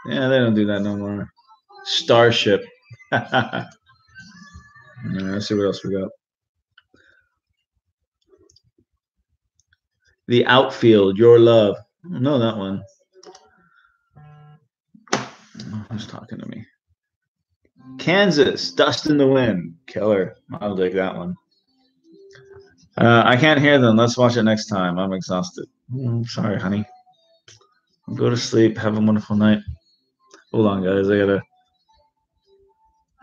Yeah, they don't do that no more. Starship. Let's see what else we got. The Outfield, Your Love. I don't know that one. Who's talking to me? Kansas, Dust in the Wind. Killer. I'll take that one. I can't hear them. Let's watch it next time. I'm exhausted. Sorry, honey. Go to sleep. Have a wonderful night. Hold on, guys.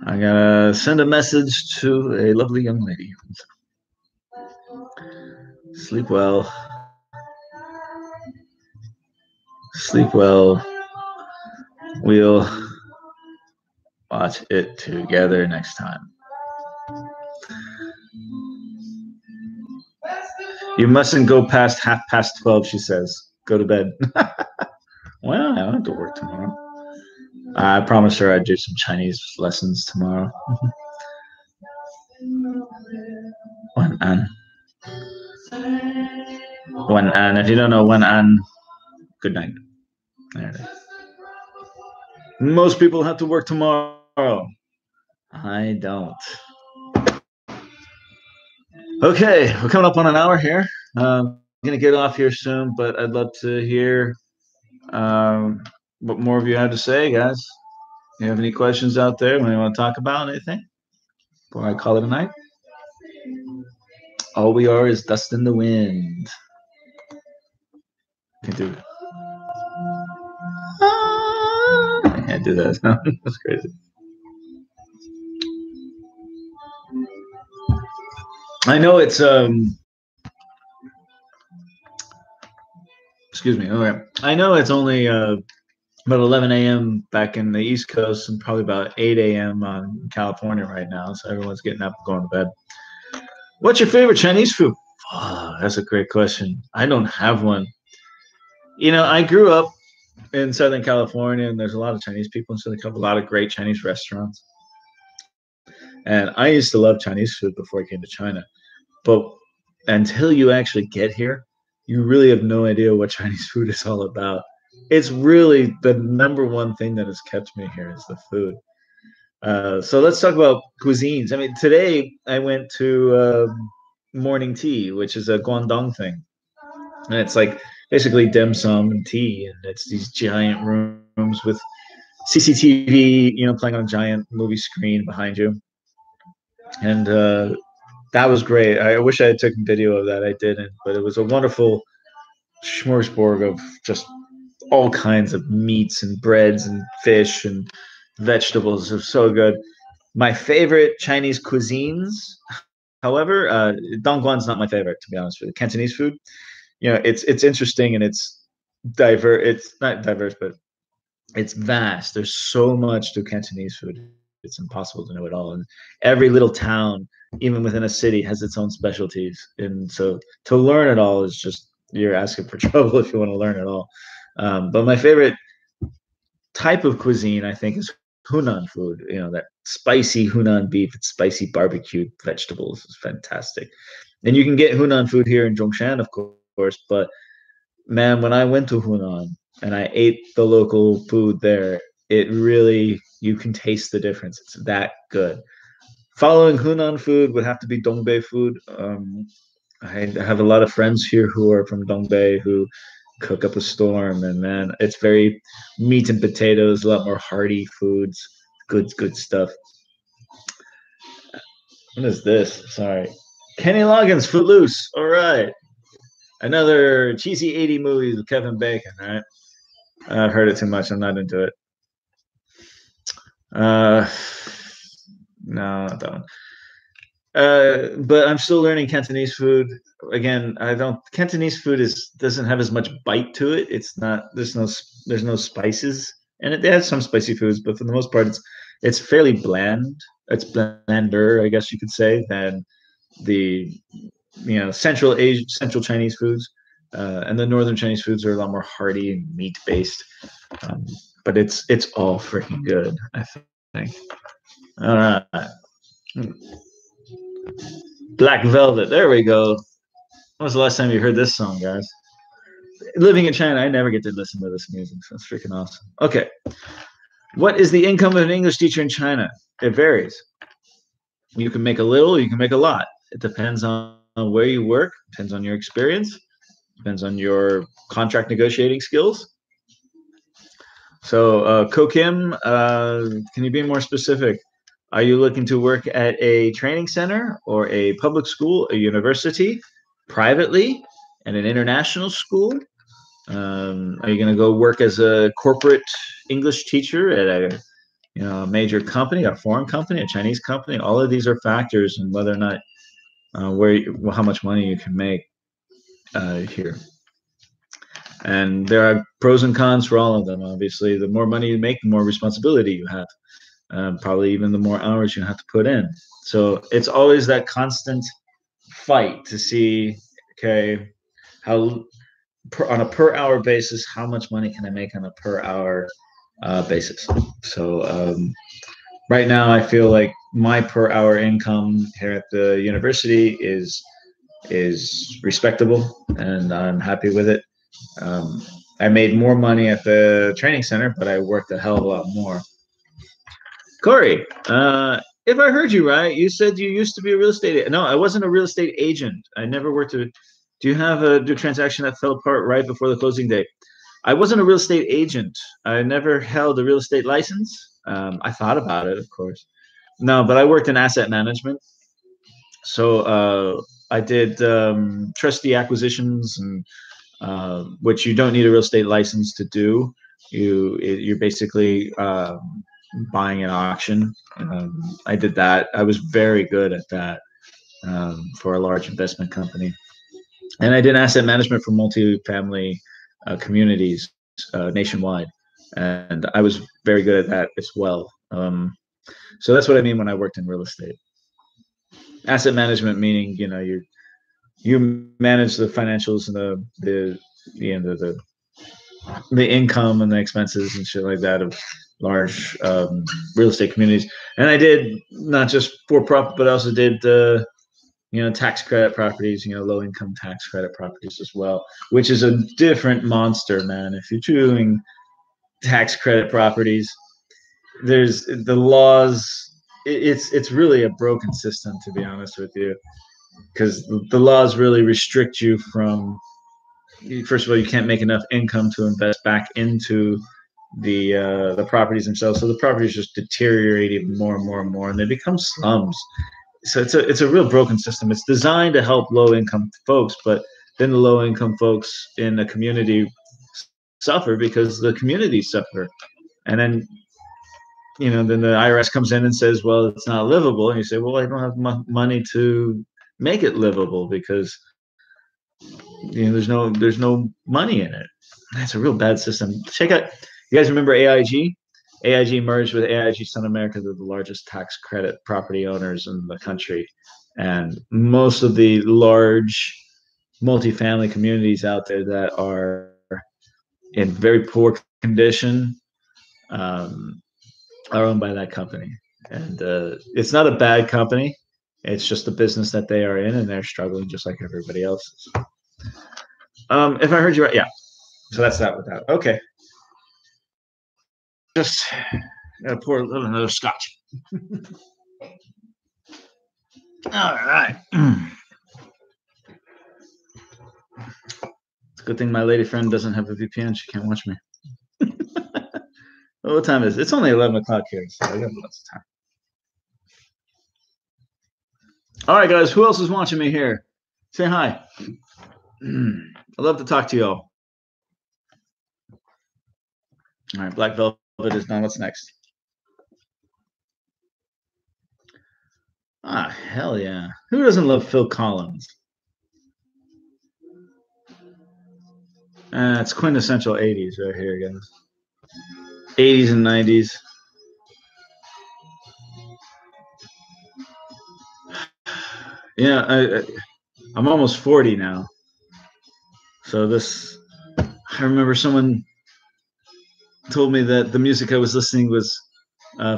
I gotta send a message to a lovely young lady. Sleep well. Sleep well. We'll watch it together next time. You mustn't go past 12:30, she says. Go to bed. Well, I don't have to work tomorrow. I promised her I'd do some Chinese lessons tomorrow. Wen An. Wen An. If you don't know Wen An, good night. There it is. Most people have to work tomorrow. I don't. Okay, we're coming up on an hour here. I'm going to get off here soon, but I'd love to hear what more of you have to say, guys. You have any questions out there? When you want to talk about anything before I call it a night? All we are is dust in the wind. Can't do it. I can't do that. That's crazy. I know it's excuse me. Okay. I know it's only about 11 a.m. back in the East Coast and probably about 8 a.m. in California right now. So everyone's getting up and going to bed. What's your favorite Chinese food? Oh, that's a great question. I don't have one. You know, I grew up in Southern California, and there's a lot of Chinese people in Southern California, a lot of great Chinese restaurants. And I used to love Chinese food before I came to China. But until you actually get here, you really have no idea what Chinese food is all about. It's really the number one thing that has kept me here is the food. So let's talk about cuisines. I mean, today I went to morning tea, which is a Guangdong thing. And it's like basically dim sum and tea. And it's these giant rooms with CCTV, you know, playing on a giant movie screen behind you. And that was great. I wish I had taken video of that. I didn't, but it was a wonderful smorgasbord of just all kinds of meats and breads and fish and vegetables. It was so good. My favorite Chinese cuisines, however, Dongguan's not my favorite, to be honest with you. Cantonese food, you know, it's interesting and it's diverse. It's not diverse, but it's vast. There's so much to Cantonese food. It's impossible to know it all. And every little town, even within a city, has its own specialties. And so to learn it all is just, you're asking for trouble if you want to learn it all. But my favorite type of cuisine, I think, is Hunan food. You know, that spicy Hunan beef, it's spicy barbecued vegetables. It's fantastic. And you can get Hunan food here in Zhongshan, of course. But man, when I went to Hunan and I ate the local food there, it really, you can taste the difference. It's that good. Following Hunan food would have to be Dongbei food. I have a lot of friends here who are from Dongbei who cook up a storm, and man, it's very meat and potatoes, a lot more hearty foods, good stuff. What is this? Sorry. Kenny Loggins, Footloose. All right. Another cheesy 80 movies with Kevin Bacon, right? I've heard it too much. I'm not into it. No, not that one. But I'm still learning Cantonese food. Again, Cantonese food doesn't have as much bite to it. It's not, there's no spices in it. They have some spicy foods, but for the most part, it's fairly bland. It's blander, I guess you could say, than the, you know, Central Chinese foods. And the Northern Chinese foods are a lot more hearty and meat based. But it's all freaking good, I think. All right. Black Velvet. There we go. When was the last time you heard this song, guys? Living in China, I never get to listen to this music, so it's freaking awesome. Okay. What is the income of an English teacher in China? It varies. You can make a little, you can make a lot. It depends on where you work, depends on your experience, depends on your contract negotiating skills. So, Ko Kim, can you be more specific? Are you looking to work at a training center or a public school, a university, privately, at an international school? Are you going to go work as a corporate English teacher at a major company, a foreign company, a Chinese company? All of these are factors in whether or not how much money you can make here. And there are pros and cons for all of them. Obviously, the more money you make, the more responsibility you have. Probably even the more hours you have to put in. So it's always that constant fight to see, okay, how on a per hour basis, how much money can I make on a per hour basis? So right now, I feel like my per hour income here at the university is respectable, and I'm happy with it. I made more money at the training center, but I worked a hell of a lot more. Corey, if I heard you right, you said you used to be a real estate. No, I wasn't a real estate agent. I never worked. Do you have a transaction that fell apart right before the closing date? I wasn't a real estate agent. I never held a real estate license. I thought about it, of course. No, but I worked in asset management. So I did trustee acquisitions, and which you don't need a real estate license to do. You're basically buying an auction. I did that. I was very good at that for a large investment company. And I did asset management for multifamily communities nationwide. And I was very good at that as well. So that's what I mean when I worked in real estate. Asset management meaning, you manage the financials and the income and the expenses and shit like that of large real estate communities. And I did not just for profit, but I also did tax credit properties, low income tax credit properties as well, which is a different monster, man. If you're doing tax credit properties, there's the laws. It's really a broken system, to be honest with you, because the laws really restrict you from. First of all, you can't make enough income to invest back into the properties themselves. So the properties just deteriorate even more and more and more, and they become slums. So it's a real broken system. It's designed to help low income folks, but then the low income folks in the community suffer because the communities suffer. And then then the IRS comes in and says, well, it's not livable. And you say, well, I don't have money to make it livable because there's no money in it. That's a real bad system. Check out. You guys remember AIG? AIG merged with AIG Sun America. They're the largest tax credit property owners in the country, and most of the large multifamily communities out there that are in very poor condition are owned by that company. And it's not a bad company. It's just the business that they are in, and they're struggling just like everybody else is. If I heard you right, yeah. So that's that with that. Okay. Just pour another scotch. All right. It's a good thing my lady friend doesn't have a VPN. She can't watch me. Well, what time is it? It's only 11 o'clock here, so I got lots of time. All right, guys. Who else is watching me here? Say hi. I'd love to talk to you all. All right, Black Velvet is done. What's next? Ah, hell yeah. Who doesn't love Phil Collins? It's quintessential 80s right here, guys. 80s and 90s. Yeah, I'm almost 40 now. So I remember someone told me that the music I was listening was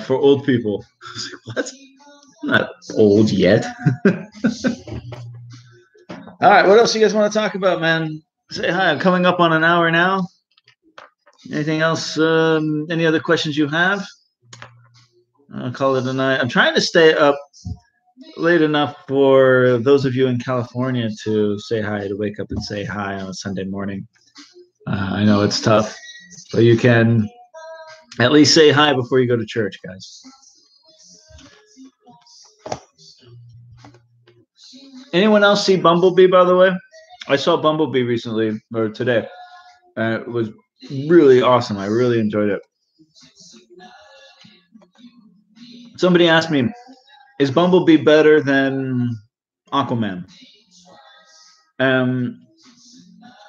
for old people. I was like, what? I'm not old yet. All right, what else you guys want to talk about, man? Say hi. I'm coming up on an hour now. Anything else? Any other questions you have? I'll call it a night. I'm trying to stay up late enough for those of you in California to say hi, to wake up and say hi on a Sunday morning. I know it's tough, but you can at least say hi before you go to church, guys. Anyone else see Bumblebee, by the way? I saw Bumblebee recently, or today. It was really awesome. I really enjoyed it. Somebody asked me, is Bumblebee better than Aquaman? Um,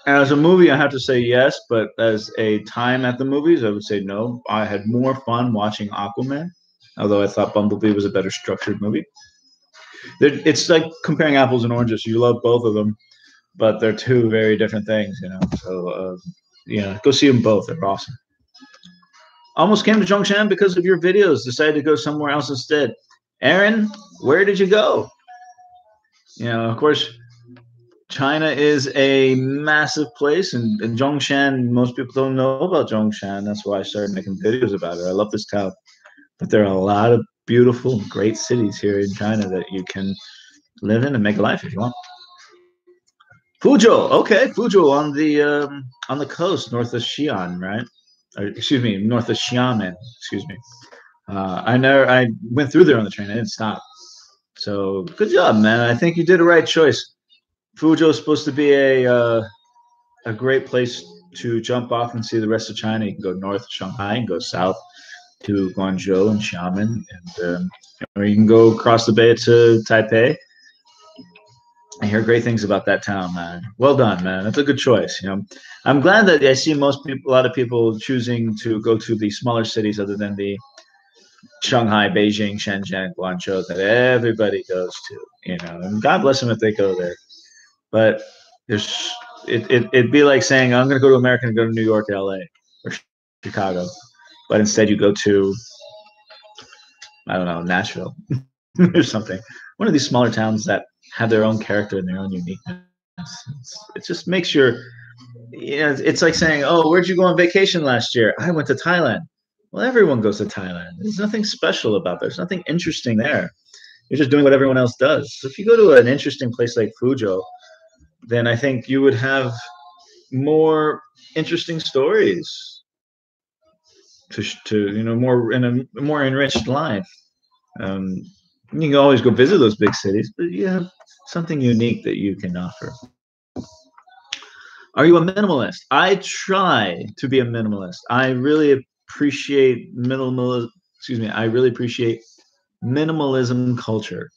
as a movie, I have to say yes, but as a time at the movies, I would say no. I had more fun watching Aquaman, although I thought Bumblebee was a better structured movie. It's like comparing apples and oranges. You love both of them, but they're two very different things, you know. So, go see them both. They're awesome. Almost came to Zhongshan because of your videos. Decided to go somewhere else instead. Aaron, where did you go? Of course, China is a massive place, and Zhongshan, most people don't know about Zhongshan. That's why I started making videos about it. I love this town, but there are a lot of beautiful, great cities here in China that you can live in and make a life if you want. Fuzhou, okay, Fuzhou on the coast, north of Xi'an, right? Or, excuse me, north of Xiamen. Excuse me. I went through there on the train. I didn't stop. So good job, man. I think you did the right choice. Fuzhou is supposed to be a great place to jump off and see the rest of China. You can go north to Shanghai and go south to Guangzhou and Xiamen, or you can go across the bay to Taipei. I hear great things about that town, man. Well done, man. That's a good choice. I'm glad that I see a lot of people choosing to go to the smaller cities other than the Shanghai, Beijing, Shenzhen, Guangzhou that everybody goes to. And God bless them if they go there. But it'd be like saying I'm going to go to America and go to New York, LA, or Chicago, but instead you go to, I don't know, Nashville or something. One of these smaller towns that have their own character and their own uniqueness. It just makes it's like saying, oh, where'd you go on vacation last year? I went to Thailand. Well, everyone goes to Thailand. There's nothing special about there. There's nothing interesting there. You're just doing what everyone else does. So if you go to an interesting place like Fuzhou, then I think you would have more interesting stories to more in a more enriched life. You can always go visit those big cities, but you have something unique that you can offer. Are you a minimalist? I try to be a minimalist. I really appreciate minimalism. Excuse me. I really appreciate minimalism culture.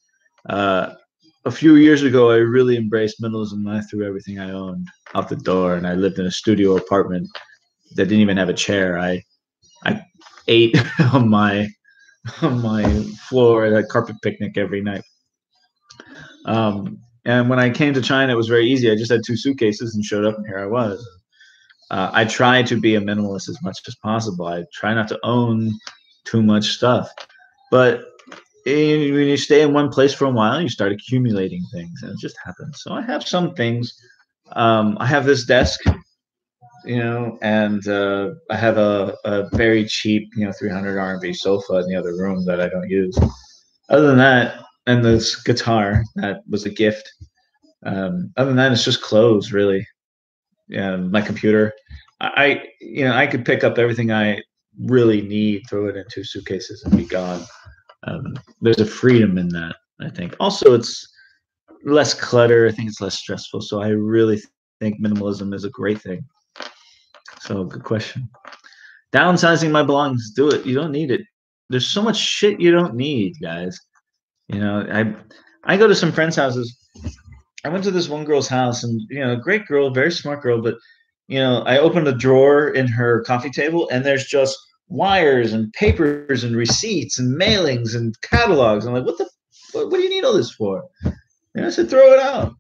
A few years ago, I really embraced minimalism. I threw everything I owned out the door, and I lived in a studio apartment that didn't even have a chair. I ate on my floor at a carpet picnic every night. And when I came to China, it was very easy. I just had 2 suitcases and showed up, and here I was. I try to be a minimalist as much as possible. I try not to own too much stuff, but when you stay in one place for a while, you start accumulating things, and it just happens. So I have some things. I have this desk, and I have a very cheap, 300 RMB sofa in the other room that I don't use. Other than that, and this guitar that was a gift. Other than that, it's just clothes, really. My computer. I could pick up everything I really need, throw it in 2 suitcases, and be gone. There's a freedom in that, I think. Also, it's less clutter. I think it's less stressful. So I really think minimalism is a great thing. So good question. Downsizing my belongings. Do it. You don't need it. There's so much shit you don't need, guys. I go to some friends' houses. I went to this one girl's house, and great girl, very smart girl, but I opened a drawer in her coffee table, and there's just wires and papers and receipts and mailings and catalogs. I'm like, what do you need all this for? I said, throw it out.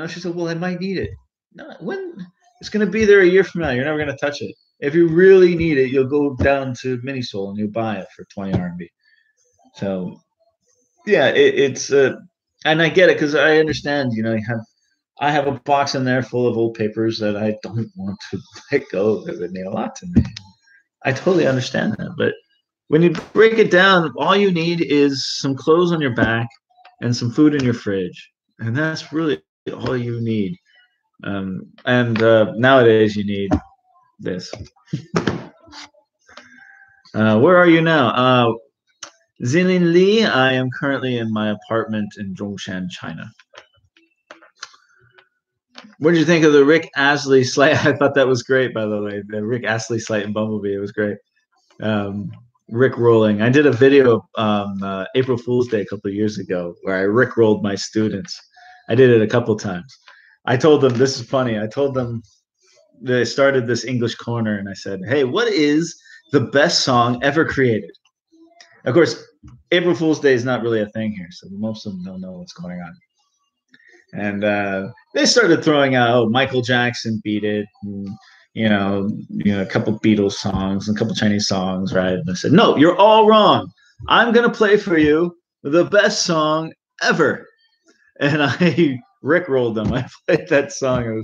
She said, well, I might need it. No, when it's going to be there a year from now, you're never going to touch it. If you really need it, you'll go down to Minisoul and you'll buy it for 20 RMB. So yeah, it's and I get it, because I understand, you have I have a box in there full of old papers that I don't want to let go. It would mean a lot to me. I totally understand that. But when you break it down, all you need is some clothes on your back and some food in your fridge. And that's really all you need. Nowadays, you need this. Where are you now? Zilin Li, I am currently in my apartment in Zhongshan, China. What did you think of the Rick Astley slight? I thought that was great, by the way. The Rick Astley slight in Bumblebee, it was great. Rick rolling. I did a video April Fool's Day a couple of years ago where I Rick rolled my students. I did it a couple times. I told them, this is funny. I told them they started this English corner and I said, hey, what is the best song ever created? Of course, April Fool's Day is not really a thing here, so most of them don't know what's going on. And they started throwing out, oh, Michael Jackson beat it, and, a couple Beatles songs and a couple Chinese songs, right? And I said, no, you're all wrong. I'm gonna play for you the best song ever, and I rickrolled them. I played that song.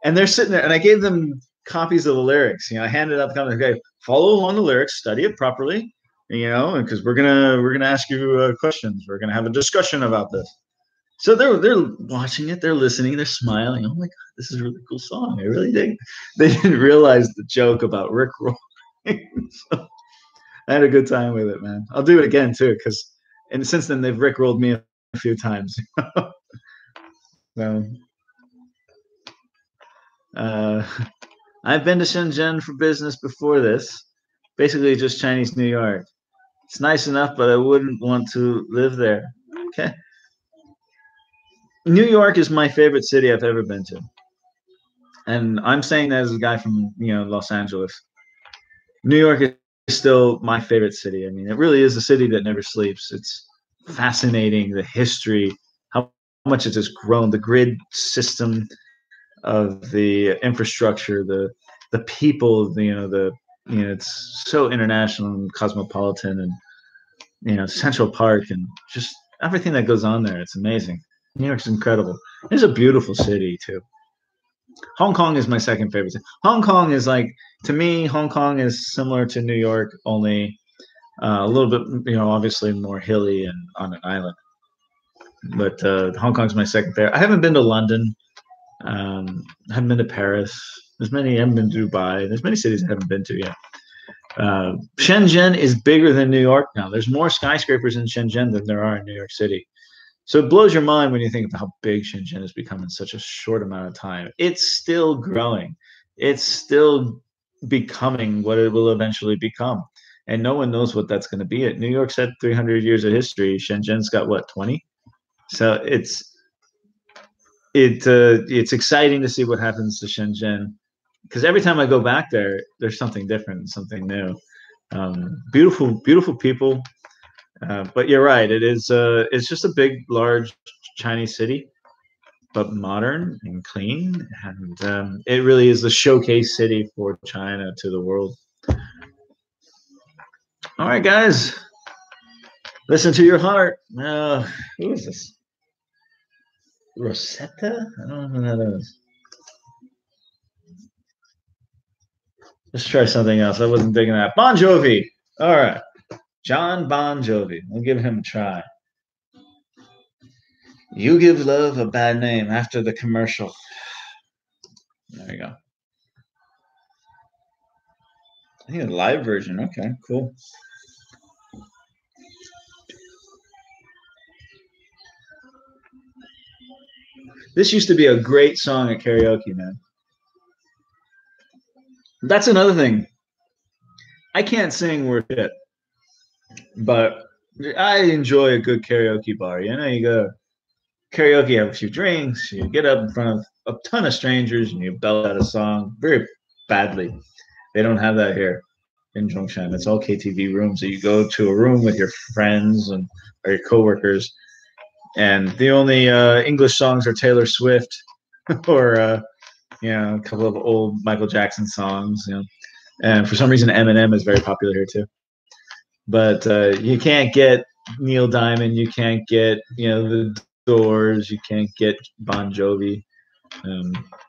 And they're sitting there, and I gave them copies of the lyrics. I handed out the copies. Okay, follow along the lyrics, study it properly. Because we're gonna ask you questions. We're gonna have a discussion about this. So they're watching it, they're listening, they're smiling. Oh my God, this is a really cool song. I really dig. They didn't realize the joke about Rick rolling. So I had a good time with it, man. I'll do it again too, and since then they've Rick rolled me a few times. So, I've been to Shenzhen for business before this. Basically, just Chinese New York. It's nice enough, but I wouldn't want to live there. Okay. New York is my favorite city I've ever been to. And I'm saying that as a guy from, Los Angeles. New York is still my favorite city. I mean, it really is a city that never sleeps. It's fascinating, the history, how much it has grown, the grid system of the infrastructure, the people, it's so international and cosmopolitan, and Central Park, and just everything that goes on there. It's amazing. New York's incredible. It's a beautiful city too. Hong Kong is my second favorite city. Hong Kong is to me, Hong Kong is similar to New York, only a little bit, obviously more hilly and on an island. But Hong Kong's my second favorite. I haven't been to London. I haven't been to Paris. I haven't been to Dubai. There's many cities I haven't been to yet. Shenzhen is bigger than New York now. There's more skyscrapers in Shenzhen than there are in New York City. So it blows your mind when you think of how big Shenzhen has become in such a short amount of time. It's still growing. It's still becoming what it will eventually become. And no one knows what that's going to be. New York's had 300 years of history. Shenzhen's got, what, 20? So it's exciting to see what happens to Shenzhen, because every time I go back there, there's something different, something new. Beautiful, beautiful people. But you're right. It's just a big, large Chinese city, but modern and clean. And it really is the showcase city for China to the world. All right, guys. Listen to your heart. Who is this? Rosetta? I don't know who that is. Let's try something else. I wasn't digging that. Bon Jovi. All right. John Bon Jovi. We'll give him a try. You give love a bad name after the commercial. There you go. I think a live version. Okay, cool. This used to be a great song at karaoke, man. That's another thing. I can't sing worth it, but I enjoy a good karaoke bar. You go karaoke, have a few drinks, you get up in front of a ton of strangers, and you belt out a song very badly. They don't have that here in Zhongshan. It's all KTV rooms. So you go to a room with your friends or your coworkers, and the only English songs are Taylor Swift or a couple of old Michael Jackson songs. And for some reason, Eminem is very popular here too. But you can't get Neil Diamond. You can't get the Doors. You can't get Bon Jovi.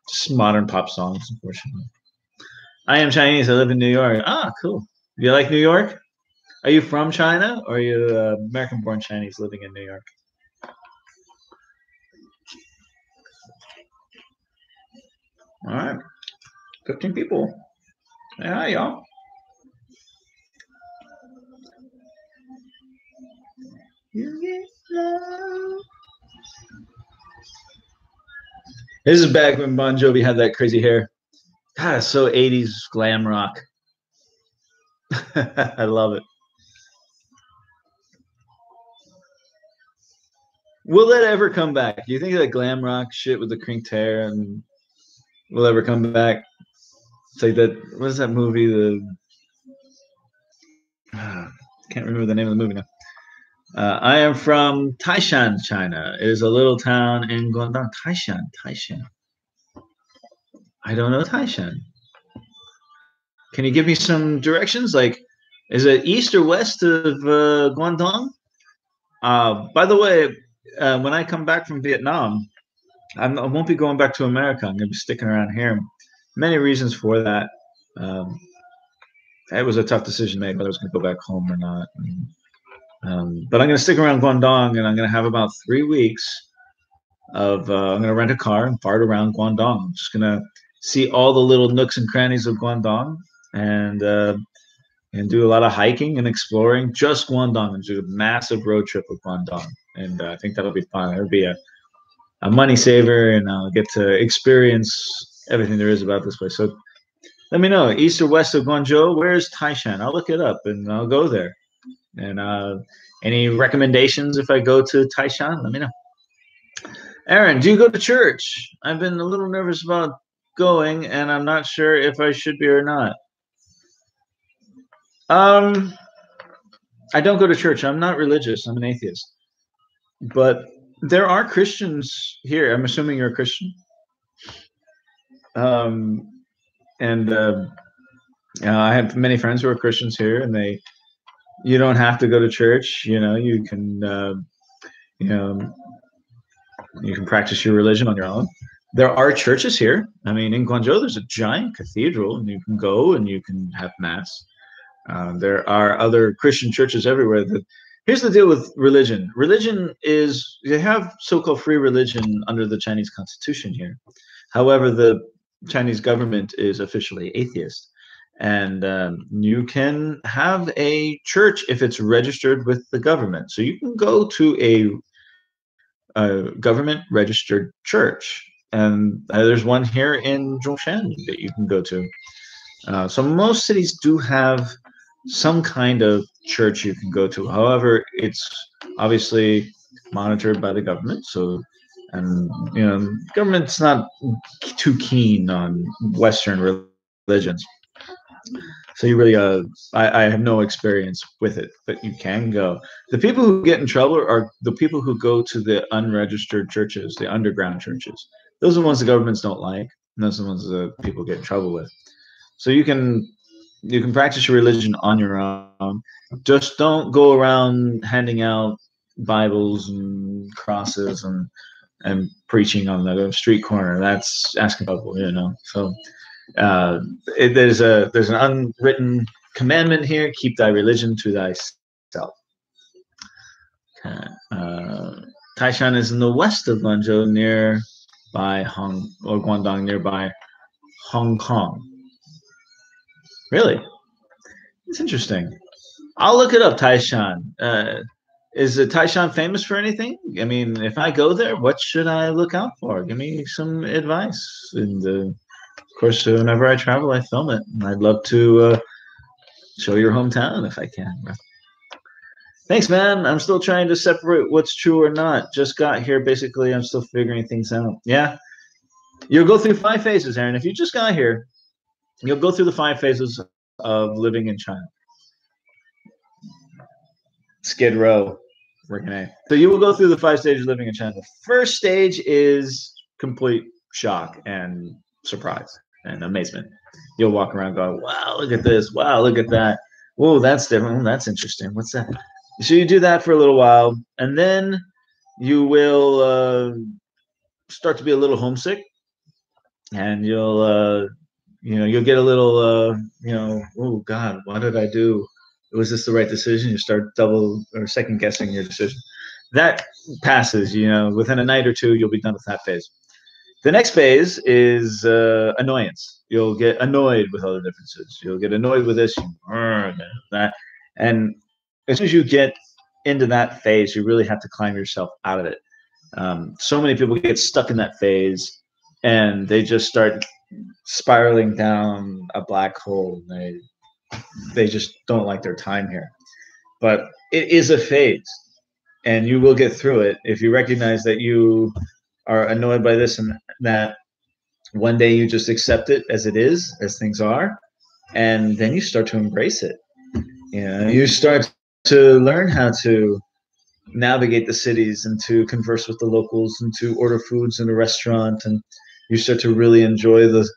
Just modern pop songs, unfortunately. I am Chinese. I live in New York. Ah, cool. Do you like New York? Are you from China or are you American-born Chinese living in New York? All right, 15 people. Yeah, y'all. This is back when Bon Jovi had that crazy hair. God, it's so 80s glam rock. I love it. Will that ever come back? Do you think that glam rock shit with the crinked hair and will ever come back? It's like that. What is that movie? The can't remember the name of the movie now. I am from Taishan, China. It is a little town in Guangdong. Taishan. I don't know Taishan. Can you give me some directions? Like, is it east or west of Guangdong? By the way, when I come back from Vietnam, I won't be going back to America. I'm going to be sticking around here. Many reasons for that. Um, it was a tough decision to make whether I was going to go back home or not. But I'm going to stick around Guangdong, and I'm going to have about 3 weeks of. I'm going to rent a car and fart around Guangdong. I'm just going to see all the little nooks and crannies of Guangdong, and do a lot of hiking and exploring. Just Guangdong, and do a massive road trip of Guangdong, and I think that'll be fun. It'll be a money saver, and I'll get to experience everything there is about this place. So let me know, east or west of Guangzhou, where's Taishan? I'll look it up and I'll go there. And any recommendations if I go to Taishan? Let me know. Aaron, do you go to church? I've been a little nervous about going, and I'm not sure if I should be or not. I don't go to church. I'm not religious. I'm an atheist. But there are Christians here. I'm assuming you're a Christian. And I have many friends who are Christians here, and you don't have to go to church. You can, you can practice your religion on your own. There are churches here. I mean, in Guangzhou, there's a giant cathedral, and you can go and you can have mass. There are other Christian churches everywhere. Here's the deal with religion. Religion is, they have so-called free religion under the Chinese constitution here. However, the Chinese government is officially atheist. And you can have a church if it's registered with the government. So you can go to a government-registered church. And there's one here in Zhongshan that you can go to. So most cities do have some kind of church you can go to. However, it's obviously monitored by the government. So, and government's not too keen on Western religions. So you really, I have no experience with it, but you can go. The people who get in trouble are the people who go to the unregistered churches, the underground churches. Those are the ones the governments don't like. And those are the ones that people get in trouble with. So you can practice your religion on your own. Just don't go around handing out Bibles and crosses and preaching on the street corner. That's asking trouble, So there's an unwritten commandment here: keep thy religion to thyself. Taishan is in the west of Guangzhou, nearby Guangdong, nearby Hong Kong. Really? It's interesting. I'll look it up, Taishan. Is Taishan famous for anything? I mean, if I go there, what should I look out for? Give me some advice. And of course, whenever I travel, I film it. And I'd love to show your hometown if I can. Thanks, man. I'm still trying to separate what's true or not. Just got here. Basically, I'm still figuring things out. Yeah. You'll go through 5 phases, Aaron. If you just got here, you'll go through the 5 phases of living in China. Skid Row. So you will go through the 5 stages of living in China. The first stage is complete shock and surprise and amazement. You'll walk around going, wow, look at this. Wow, look at that. Whoa, that's different. That's interesting. What's that? So you do that for a little while, and then you will start to be a little homesick. and you'll get a little, oh God, what did I do? Was this the right decision? You start double or second guessing your decision. That passes, within a night or two, you'll be done with that phase. The next phase is annoyance. You'll get annoyed with all the differences. You'll get annoyed with this, that. And as soon as you get into that phase, you really have to climb yourself out of it. So many people get stuck in that phase and they just start spiraling down a black hole. They just don't like their time here. But it is a phase, and you will get through it if you recognize that you are annoyed by this and that. One day you just accept it as it is, as things are, and then you start to embrace it. You start to learn how to navigate the cities and to converse with the locals and to order foods in a restaurant, and you start to really enjoy the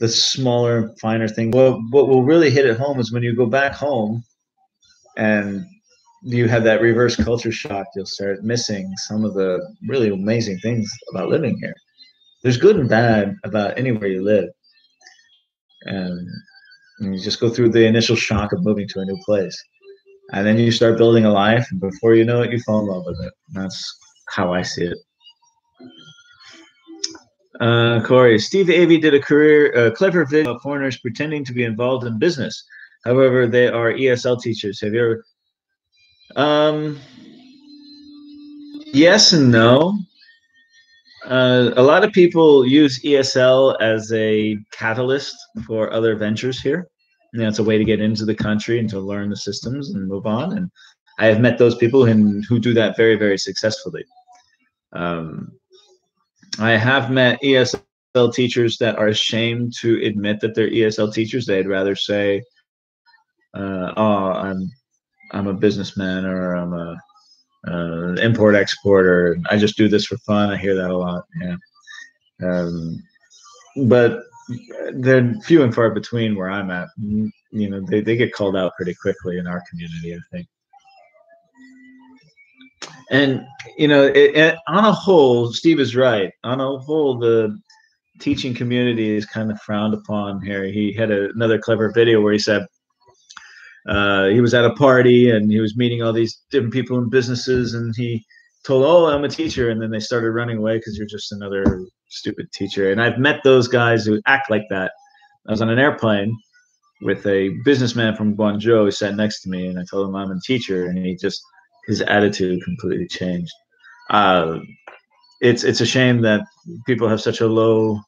smaller, finer things. Well, what will really hit it home is when you go back home and you have that reverse culture shock. You'll start missing some of the really amazing things about living here. There's good and bad about anywhere you live, and you just go through the initial shock of moving to a new place, and then you start building a life, and before you know it, you fall in love with it. That's how I see it. Corey, Steve Avey did a clever video of foreigners pretending to be involved in business. However, they are ESL teachers. Have you ever? Yes and no. A lot of people use ESL as a catalyst for other ventures here. It's a way to get into the country and to learn the systems and move on. And I have met those people who do that very, very successfully. I have met ESL teachers that are ashamed to admit that they're ESL teachers. They'd rather say, "Oh, I'm a businessman," or "I'm a import exporter. I just do this for fun." I hear that a lot. Yeah. But they're few and far between where I'm at. They get called out pretty quickly in our community, I think. And on a whole, Steve is right. On a whole, the teaching community is kind of frowned upon here. He had another clever video where he said he was at a party and he was meeting all these different people in businesses, and he told, "Oh, I'm a teacher," and then they started running away because you're just another stupid teacher. And I've met those guys who act like that. I was on an airplane with a businessman from Guangdong who sat next to me, and I told him I'm a teacher, and his attitude completely changed. It's a shame that people have such a low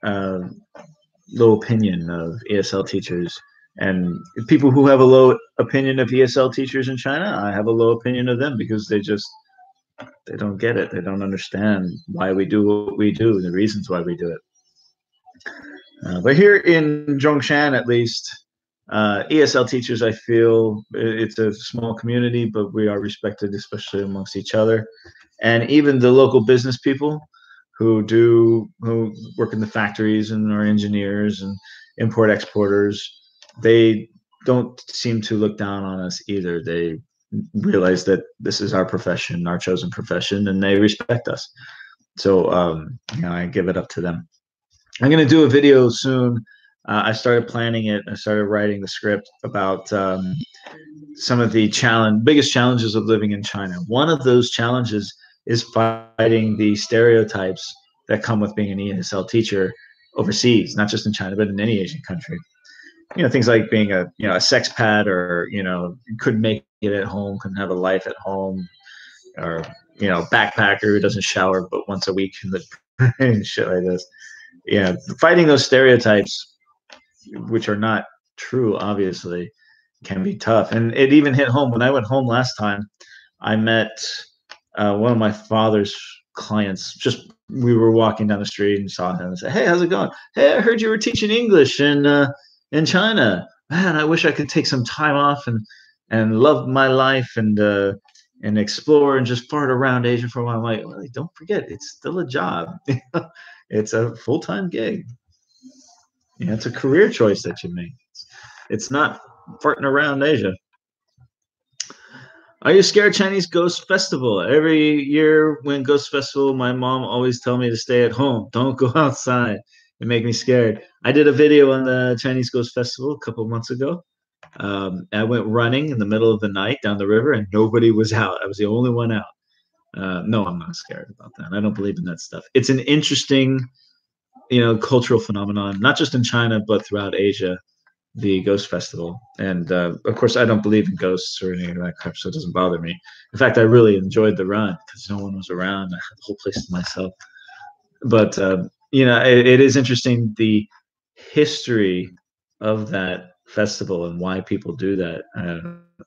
opinion of ESL teachers, and people who have a low opinion of ESL teachers in China, I have a low opinion of them because they don't get it. They don't understand why we do what we do, the reasons why we do it. But here in Zhongshan, at least, ESL teachers, I feel it's a small community, but we are respected, especially amongst each other. And even the local business people who work in the factories and are engineers and import exporters, they don't seem to look down on us either. They realize that this is our profession, our chosen profession, and they respect us. So I give it up to them. I'm going to do a video soon. I started planning it. I started writing the script about some of the biggest challenges of living in China. One of those challenges is fighting the stereotypes that come with being an ESL teacher overseas, not just in China, but in any Asian country. Things like being a sexpat, or couldn't make it at home, couldn't have a life at home, or backpacker who doesn't shower but once a week, and shit like this. Fighting those stereotypes, which are not true, obviously, can be tough. And it even hit home when I went home last time. I met one of my father's clients. We were walking down the street and saw him and said, "Hey, how's it going? Hey, I heard you were teaching English in China. Man, I wish I could take some time off and love my life and explore and just fart around Asia for a while." I'm like, "Well, don't forget, it's still a job. It's a full-time gig. It's a career choice that you make. It's not farting around Asia." Are you scared Chinese Ghost Festival? Every year when Ghost Festival, my mom always tell me to stay at home. Don't go outside. It make me scared. I did a video on the Chinese Ghost Festival a couple months ago. I went running in the middle of the night down the river, and nobody was out. I was the only one out. No, I'm not scared about that. I don't believe in that stuff. It's an interesting, cultural phenomenon, not just in China but throughout Asia. The Ghost Festival, and of course, I don't believe in ghosts or anything like that, so it doesn't bother me. In fact, I really enjoyed the run because no one was around. I had the whole place to myself. But it is interesting the history of that festival and why people do that.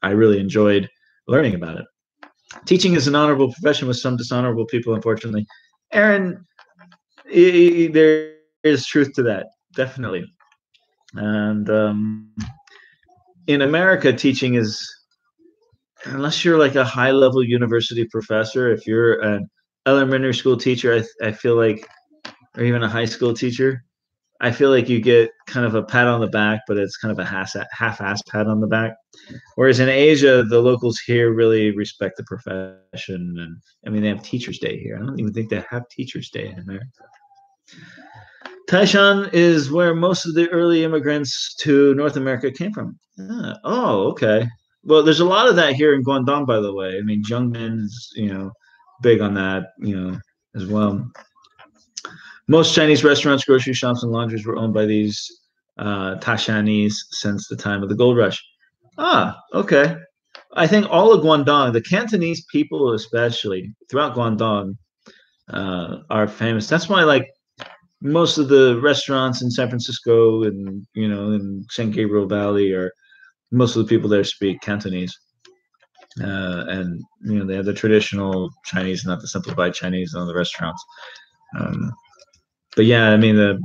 I really enjoyed learning about it. Teaching is an honorable profession with some dishonorable people, unfortunately. Aaron, there is truth to that, definitely. And in America, teaching is, unless you're like a high level university professor, if you're an elementary school teacher, I feel like, or even a high school teacher, I feel like you get kind of a pat on the back, but it's kind of a half-ass pat on the back. Whereas in Asia, the locals here really respect the profession. And I mean, they have Teachers' Day here. I don't even think they have Teachers' Day in America. Taishan is where most of the early immigrants to North America came from. Oh, okay. Well, there's a lot of that here in Guangdong, by the way. I mean, Zhongshan is, big on that, as well. Most Chinese restaurants, grocery shops, and laundries were owned by these Taishanese since the time of the gold rush. Ah, okay. I think all of Guangdong, the Cantonese people especially, throughout Guangdong, are famous. That's why, like, most of the restaurants in San Francisco and in San Gabriel Valley, or most of the people there speak Cantonese, and they have the traditional Chinese, not the simplified Chinese, on the restaurants. But yeah, I mean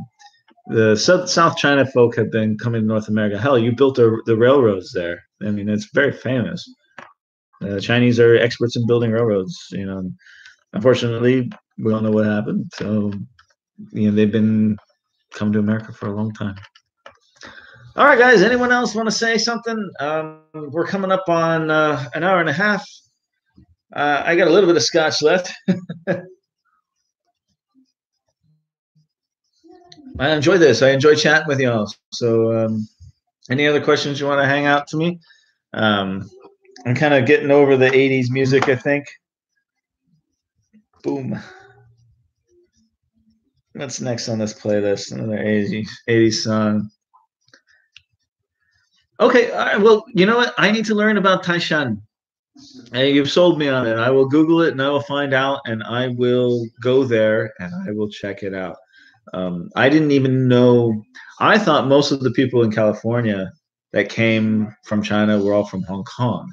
the South China folk have been coming to North America. Hell, you built the railroads there. I mean, it's very famous. Chinese are experts in building railroads. Unfortunately, we all know what happened. So they've been coming to America for a long time. All right, guys. Anyone else want to say something? We're coming up on an hour and a half. I got a little bit of scotch left. I enjoy this. I enjoy chatting with y'all. So, any other questions you want to hang out to me? I'm kind of getting over the 80s music, I think. Boom. What's next on this playlist? Another 80s song. Okay, all right, well, you know what? I need to learn about Taishan. And you've sold me on it. I will Google it and I will find out, and I will go there and I will check it out. I didn't even know. I thought most of the people in California that came from China were all from Hong Kong.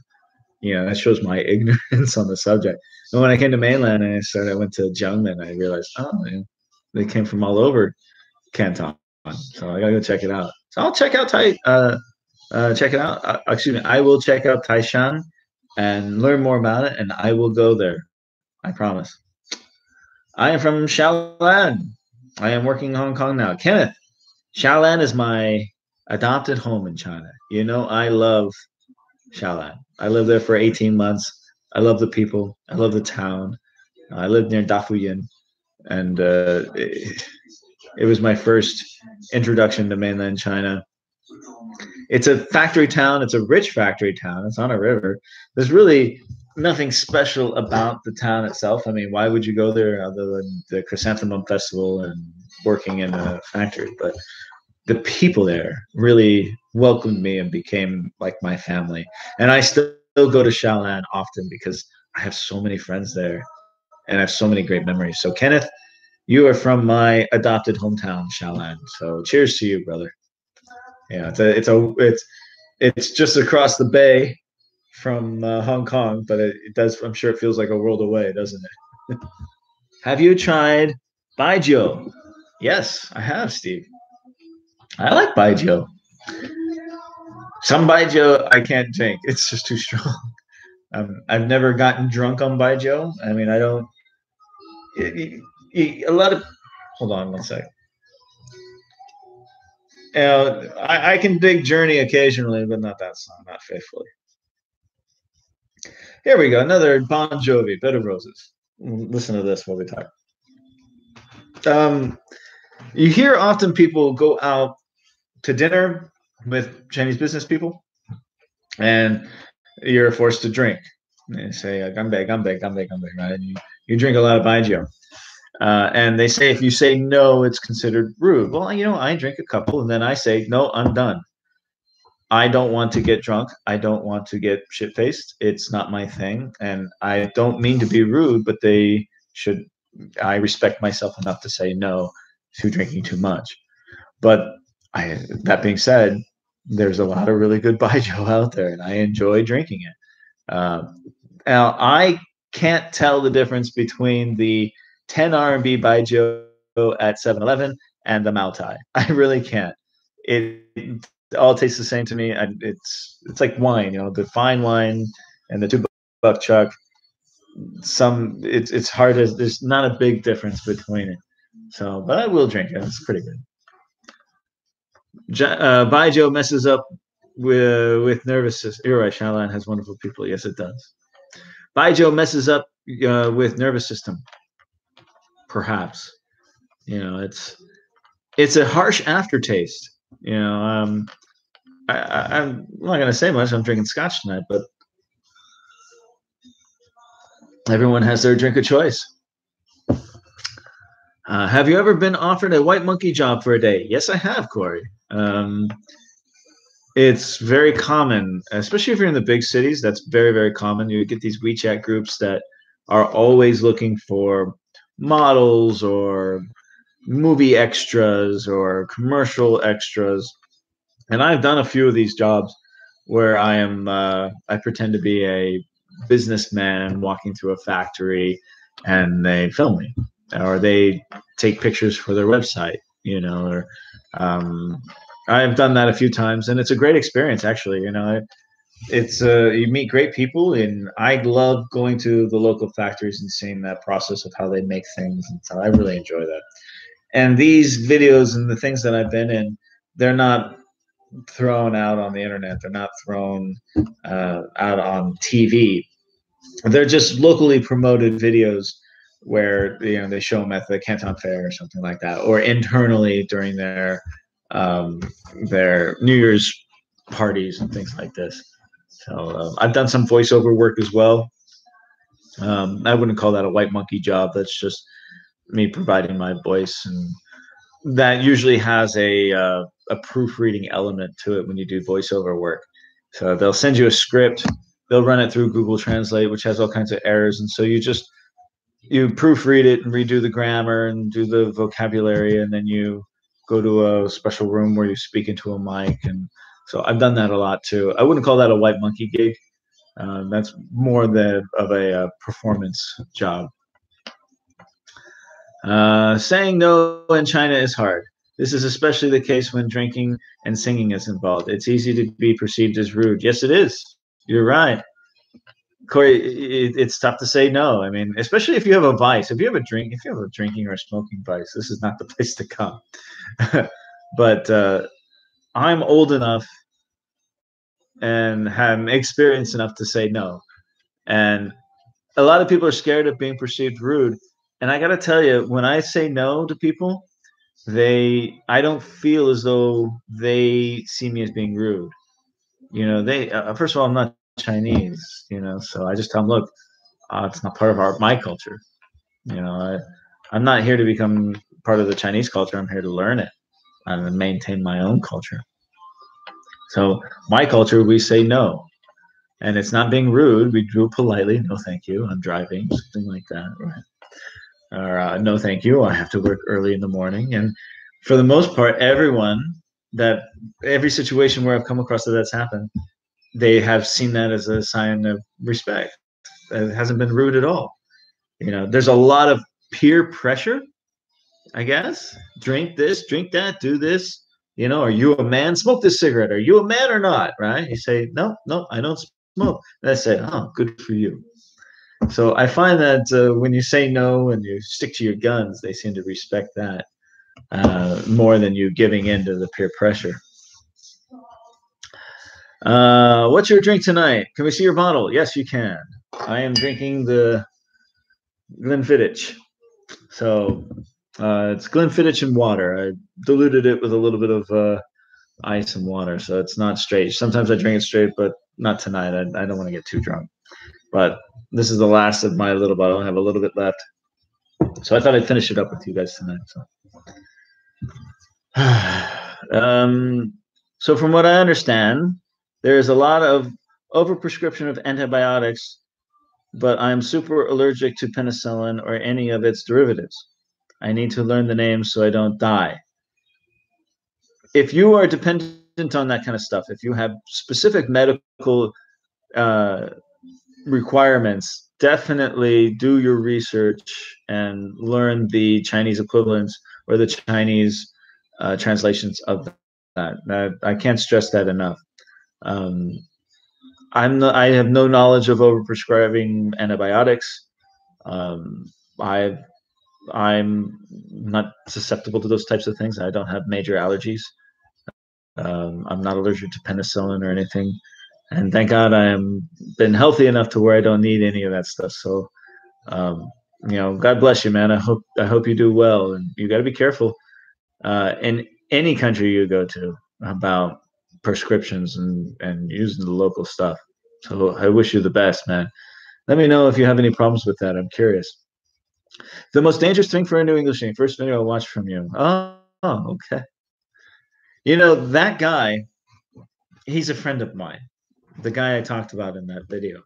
That shows my ignorance on the subject. And when I came to mainland and I went to Jiangmen, I realized, they came from all over Canton. So I gotta go check it out. So I'll check out check it out. Excuse me. I will check out Taishan and learn more about it, and I will go there. I promise. I am from Xiaolan. I am working in Hong Kong now. Kenneth, Xiaolan is my adopted home in China. I love Xiaolan. I lived there for 18 months. I love the people. I love the town. I lived near Dafuyan, and it was my first introduction to mainland China. It's a factory town. It's a rich factory town. It's on a river. There's really nothing special about the town itself. I mean, why would you go there other than the Chrysanthemum Festival and working in a factory? But the people there really welcomed me and became like my family. And I still go to Xiaolan often because I have so many friends there and I have so many great memories. So Kenneth, you are from my adopted hometown, Xiaolan. So cheers to you, brother. Yeah, it's just across the bay from Hong Kong, but it does. I'm sure it feels like a world away, doesn't it? Have you tried baijiu? Yes, I have, Steve. I like baijiu. Some baijiu I can't drink; it's just too strong. I've never gotten drunk on baijiu. I mean, I don't. A lot of. Hold on one second. I can dig Journey occasionally, but not that song, not faithfully. Here we go. Another Bon Jovi, Bed of Roses. Listen to this while we talk. You hear often people go out to dinner with Chinese business people, and you're forced to drink. They say "ganbei, ganbei, ganbei, ganbei," right? And you drink a lot of baijiu. And they say if you say no, it's considered rude. Well, I drink a couple, and then I say no, I'm done. I don't want to get drunk. I don't want to get shit faced. It's not my thing, and I don't mean to be rude, but they should. I respect myself enough to say no to drinking too much. But that being said, there's a lot of really good baijiu out there, and I enjoy drinking it. Now, I can't tell the difference between the 10 RMB baijiu at 7-Eleven and the Maotai. I really can't. It all tastes the same to me. It's like wine, the fine wine and the $2 chuck. It's hard as there's not a big difference between it. So, but I will drink it. It's pretty good. Baijiu messes up with nervous system. You're right. Xiaolan has wonderful people. Yes, it does. Baijiu messes up with nervous system. Perhaps, it's a harsh aftertaste. I'm not gonna say much. I'm drinking scotch tonight, but everyone has their drink of choice. Have you ever been offered a white monkey job for a day? Yes, I have, Corey. It's very common, especially if you're in the big cities. That's very, very common. You get these WeChat groups that are always looking for models or movie extras or commercial extras. And I've done a few of these jobs where I pretend to be a businessman walking through a factory, and they film me, or they take pictures for their website, or I've done that a few times, and it's a great experience, actually. It's you meet great people, and I love going to the local factories and seeing that process of how they make things, and so I really enjoy that. And these videos and the things that I've been in, they're not thrown out on the internet. They're not thrown out on TV. They're just locally promoted videos where they show them at the Canton Fair or something like that, or internally during their New Year's parties and things like this. So I've done some voiceover work as well. I wouldn't call that a white monkey job. That's just me providing my voice, and that usually has a proofreading element to it when you do voiceover work. So they'll send you a script, they'll run it through Google Translate, which has all kinds of errors, and so you proofread it and redo the grammar and do the vocabulary, and then you go to a special room where you speak into a mic. And so I've done that a lot too. I wouldn't call that a white monkey gig. That's more of a performance job. Saying no in China is hard. This is especially the case when drinking and singing is involved. It's easy to be perceived as rude. Yes, it is. You're right. Corey, it's tough to say no. I mean, especially if you have a vice. If you have a drinking or a smoking vice, this is not the place to come. But I'm old enough and have experience enough to say no. And a lot of people are scared of being perceived rude. And I got to tell you, when I say no to people, I don't feel as though they see me as being rude. They first of all, I'm not Chinese, so I just tell them, look, it's not part of my culture. I'm not here to become part of the Chinese culture. I'm here to learn it and maintain my own culture. So my culture, we say no, and it's not being rude. We do politely, no, thank you. I'm driving, something like that, right? Or no, thank you. I have to work early in the morning. And for the most part, every situation where I've come across that's happened, they have seen that as a sign of respect. It hasn't been rude at all. There's a lot of peer pressure, I guess. Drink this, drink that, do this. Are you a man? Smoke this cigarette. Are you a man or not? Right? You say, no, I don't smoke. And I say, oh, good for you. So I find that when you say no and you stick to your guns, they seem to respect that more than you giving in to the peer pressure. What's your drink tonight? Can we see your bottle? Yes, you can. I am drinking the Glenfiddich. So it's Glenfiddich and water. I diluted it with a little bit of ice and water, so it's not straight. Sometimes I drink it straight, but not tonight. I don't want to get too drunk. But this is the last of my little bottle. I have a little bit left, so I thought I'd finish it up with you guys tonight. So, so from what I understand, there is a lot of overprescription of antibiotics, but I'm super allergic to penicillin or any of its derivatives. I need to learn the names so I don't die. If you are dependent on that kind of stuff, if you have specific medical uh, requirements, definitely do your research and learn the Chinese equivalents or the Chinese translations of that. I can't stress that enough. Um, I have no knowledge of overprescribing antibiotics. Um, I I'm not susceptible to those types of things. I don't have major allergies. I'm not allergic to penicillin or anything, and thank God I am been healthy enough to where I don't need any of that stuff. So, um, God bless you, man. I hope you do well, and you got to be careful in any country you go to about prescriptions and using the local stuff. So I wish you the best, man. Let me know if you have any problems with that. I'm curious. The most dangerous thing for a new English name. First video I watched from you. Oh, okay. That guy, he's a friend of mine. The guy I talked about in that video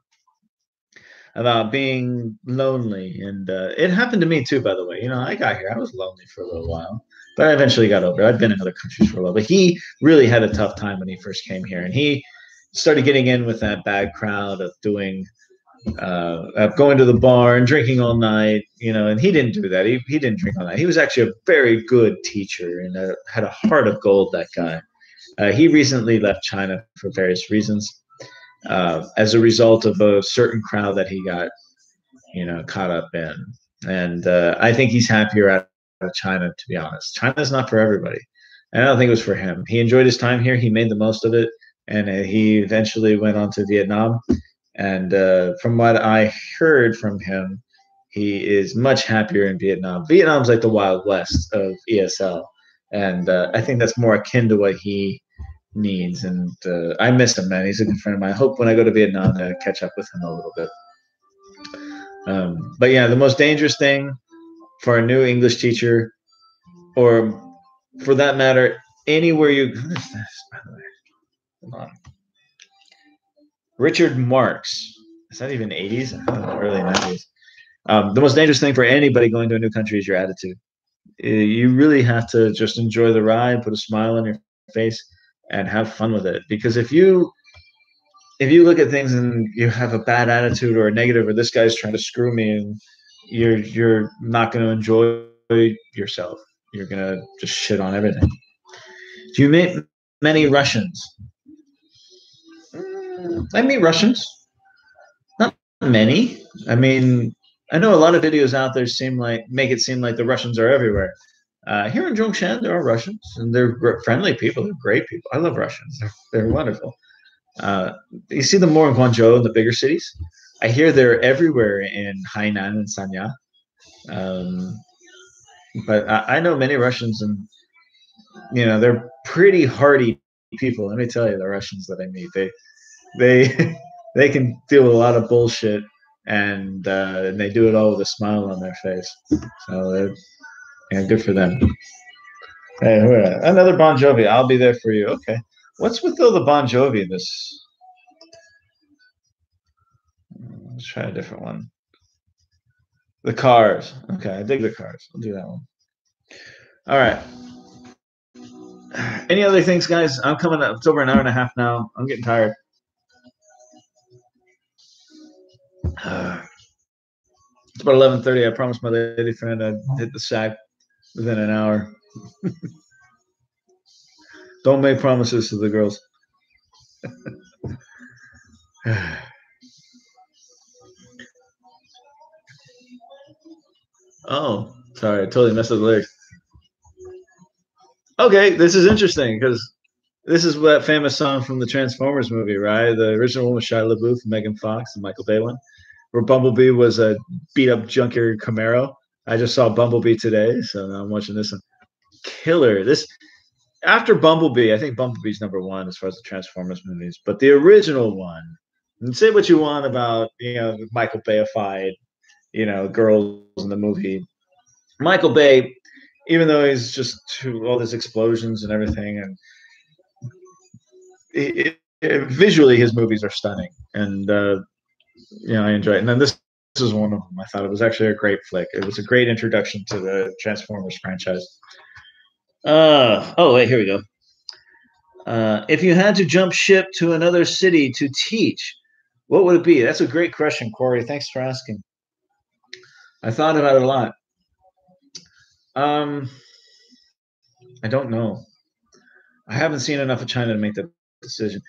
about being lonely. And it happened to me too, by the way. I got here, I was lonely for a little while, but I eventually got over it. I've been in other countries for a while, but he really had a tough time when he first came here. And he started getting in with that bad crowd of doing going to the bar and drinking all night, and he didn't do that. He didn't drink all night. He was actually a very good teacher and had a heart of gold, that guy. He recently left China for various reasons as a result of a certain crowd that he got, caught up in. And I think he's happier out of China, to be honest. China's not for everybody. And I don't think it was for him. He enjoyed his time here. He made the most of it. And he eventually went on to Vietnam. And from what I heard from him, he is much happier in Vietnam. Vietnam's like the Wild West of ESL. And I think that's more akin to what he needs. And I miss him, man. He's a good friend of mine. I hope when I go to Vietnam to catch up with him a little bit. But yeah, the most dangerous thing for a new English teacher, or for that matter, anywhere you. What is this, by the way? Hold on. Richard Marx. Is that even 80s? I don't know, early 90s. The most dangerous thing for anybody going to a new country is your attitude. You really have to just enjoy the ride, put a smile on your face, and have fun with it. Because if you look at things and you have a bad attitude or a negative, or this guy's trying to screw me, and you're not going to enjoy yourself. You're going to just shit on everything. Do you meet many Russians? I meet Russians. Not many. I mean, I know a lot of videos out there make it seem like the Russians are everywhere. Here in Zhongshan, there are Russians, and they're friendly people. They're great people. I love Russians. They're wonderful. You see them more in Guangdong and the bigger cities. I hear they're everywhere in Hainan and Sanya. But I know many Russians, and they're pretty hardy people. Let me tell you, the Russians that I meet, they they can deal with a lot of bullshit, and they do it all with a smile on their face. So yeah, good for them. Hey, another Bon Jovi. I'll be there for you. Okay. What's with all the Bon Jovi? Let's try a different one. The Cars. Okay, I dig the Cars. I'll do that one. All right. Any other things, guys? I'm coming up. It's over an hour and a half now. I'm getting tired. It's about 11:30. I promised my lady friend I'd hit the sack within an hour. Don't make promises to the girls. Oh, sorry. I totally messed up the lyrics. Okay, this is interesting because This is that famous song from the Transformers movie, right? The original one was Shia LaBeouf, Megan Fox, and Michael Bay one, where Bumblebee was a beat up junkyard Camaro. I just saw Bumblebee today, so now I'm watching this one. Killer. This after Bumblebee, I think Bumblebee's number one as far as the Transformers movies, but the original one. And say what you want about Michael Bayified, girls in the movie. Michael Bay, even though he's just all these explosions and everything, and visually his movies are stunning, and I enjoy it. And then this is one of them. I thought it was actually a great flick. It was a great introduction to the Transformers franchise. Oh wait, here we go. If you had to jump ship to another city to teach, what would it be? That's a great question, Corey. Thanks for asking. I thought about it a lot. I don't know. I haven't seen enough of China to make that decision.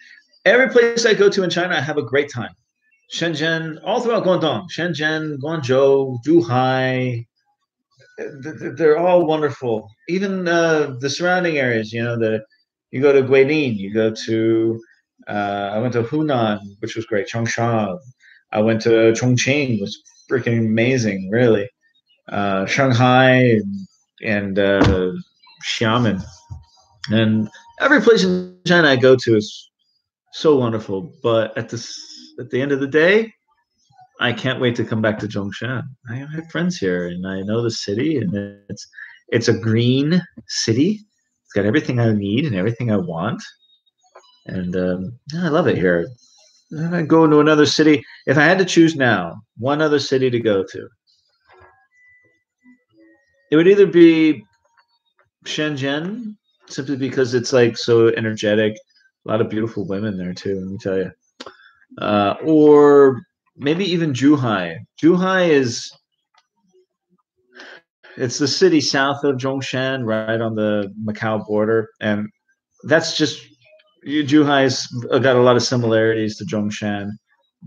Every place I go to in China, I have a great time. Shenzhen, all throughout Guangdong, Shenzhen, Guangzhou, Zhuhai, they're all wonderful. Even the surrounding areas, you go to Guilin, you go to, I went to Hunan, which was great, Zhongshan. I went to Chongqing, which was freaking amazing, really. Shanghai and Xiamen. And every place in China I go to is so wonderful. But at the end of the day, I can't wait to come back to Zhongshan. I have friends here, and I know the city, and it's a green city. It's got everything I need and everything I want, and I love it here. I go to another city. If I had to choose now, one other city to go to, it would either be Shenzhen, simply because it's like so energetic, a lot of beautiful women there too. Let me tell you, or maybe even Zhuhai. Zhuhai it's the city south of Zhongshan, right on the Macau border, and that's just Zhuhai's got a lot of similarities to Zhongshan,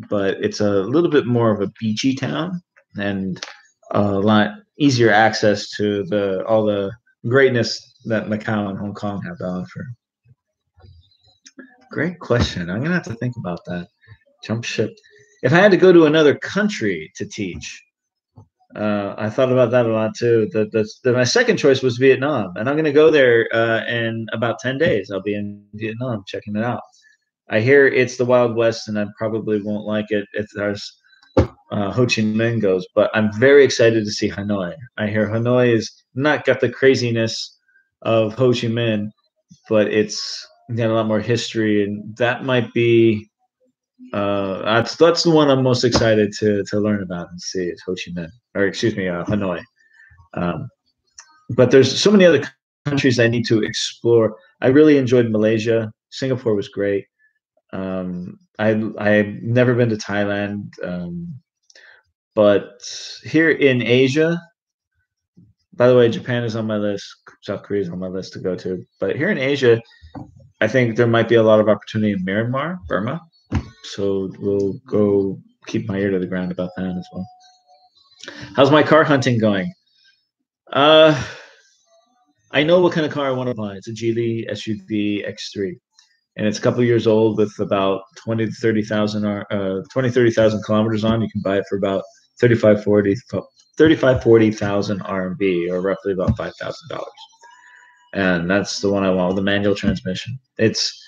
but it's a little bit more of a beachy town and a lot easier access to all the greatness that Macau and Hong Kong have to offer. Great question. I'm gonna have to think about that. Jump ship. If I had to go to another country to teach, I thought about that a lot too. My second choice was Vietnam, and I'm going to go there in about 10 days. I'll be in Vietnam checking it out. I hear it's the Wild West, and I probably won't like it if there's Ho Chi Minh goes, but I'm very excited to see Hanoi. I hear Hanoi is not got the craziness of Ho Chi Minh, but it's got a lot more history, and that might be that's the one I'm most excited to learn about and see is Ho Chi Minh, or excuse me, Hanoi. But there's so many other countries I need to explore. I really enjoyed Malaysia. Singapore was great. I've never been to Thailand, but here in Asia, by the way, Japan is on my list. South Korea is on my list to go to. But here in Asia, I think there might be a lot of opportunity in Myanmar, Burma. So we'll go keep my ear to the ground about that as well. How's my car hunting going? I know what kind of car I want to buy. It's a Geely SUV X3, and it's a couple years old with about 30,000 kilometers on. You can buy it for about 40,000 RMB, or roughly about $5,000. And that's the one I want with the manual transmission. It's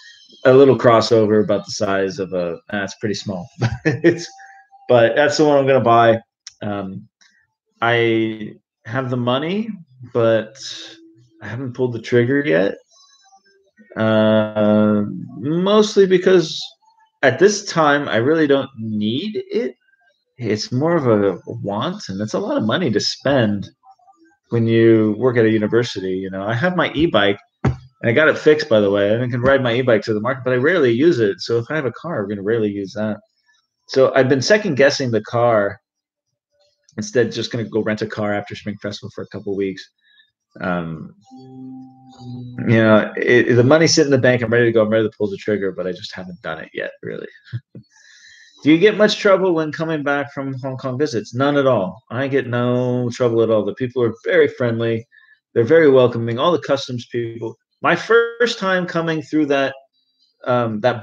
a little crossover about the size of it's pretty small. But that's the one I'm going to buy. I have the money, but I haven't pulled the trigger yet. Mostly because at this time, I really don't need it. It's more of a want, and it's a lot of money to spend when you work at a university. I have my e-bike, and I got it fixed, by the way, and I can ride my e-bike to the market, but I rarely use it. So if I have a car, I'm going to rarely use that. So I've been second guessing the car. Instead, just going to go rent a car after Spring Festival for a couple of weeks. The money's sitting in the bank. I'm ready to go. I'm ready to pull the trigger, but I just haven't done it yet, really. Do you get much trouble when coming back from Hong Kong visits? None at all. I get no trouble at all. The people are very friendly. They're very welcoming. All the customs people. My first time coming through that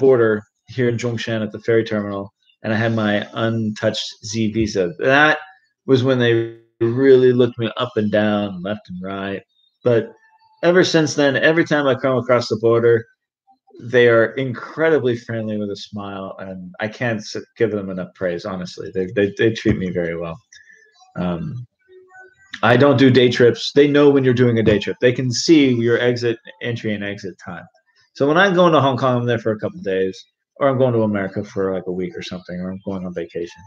border here in Zhongshan at the ferry terminal, and I had my untouched Z visa. That was when they really looked me up and down, left and right. But ever since then, every time I come across the border, they are incredibly friendly with a smile, and I can't give them enough praise. Honestly, they treat me very well. Um, I don't do day trips. They know when you're doing a day trip. They can see your entry and exit time. So when I'm going to Hong Kong, I'm there for a couple of days, or I'm going to America for like a week or something, or I'm going on vacation.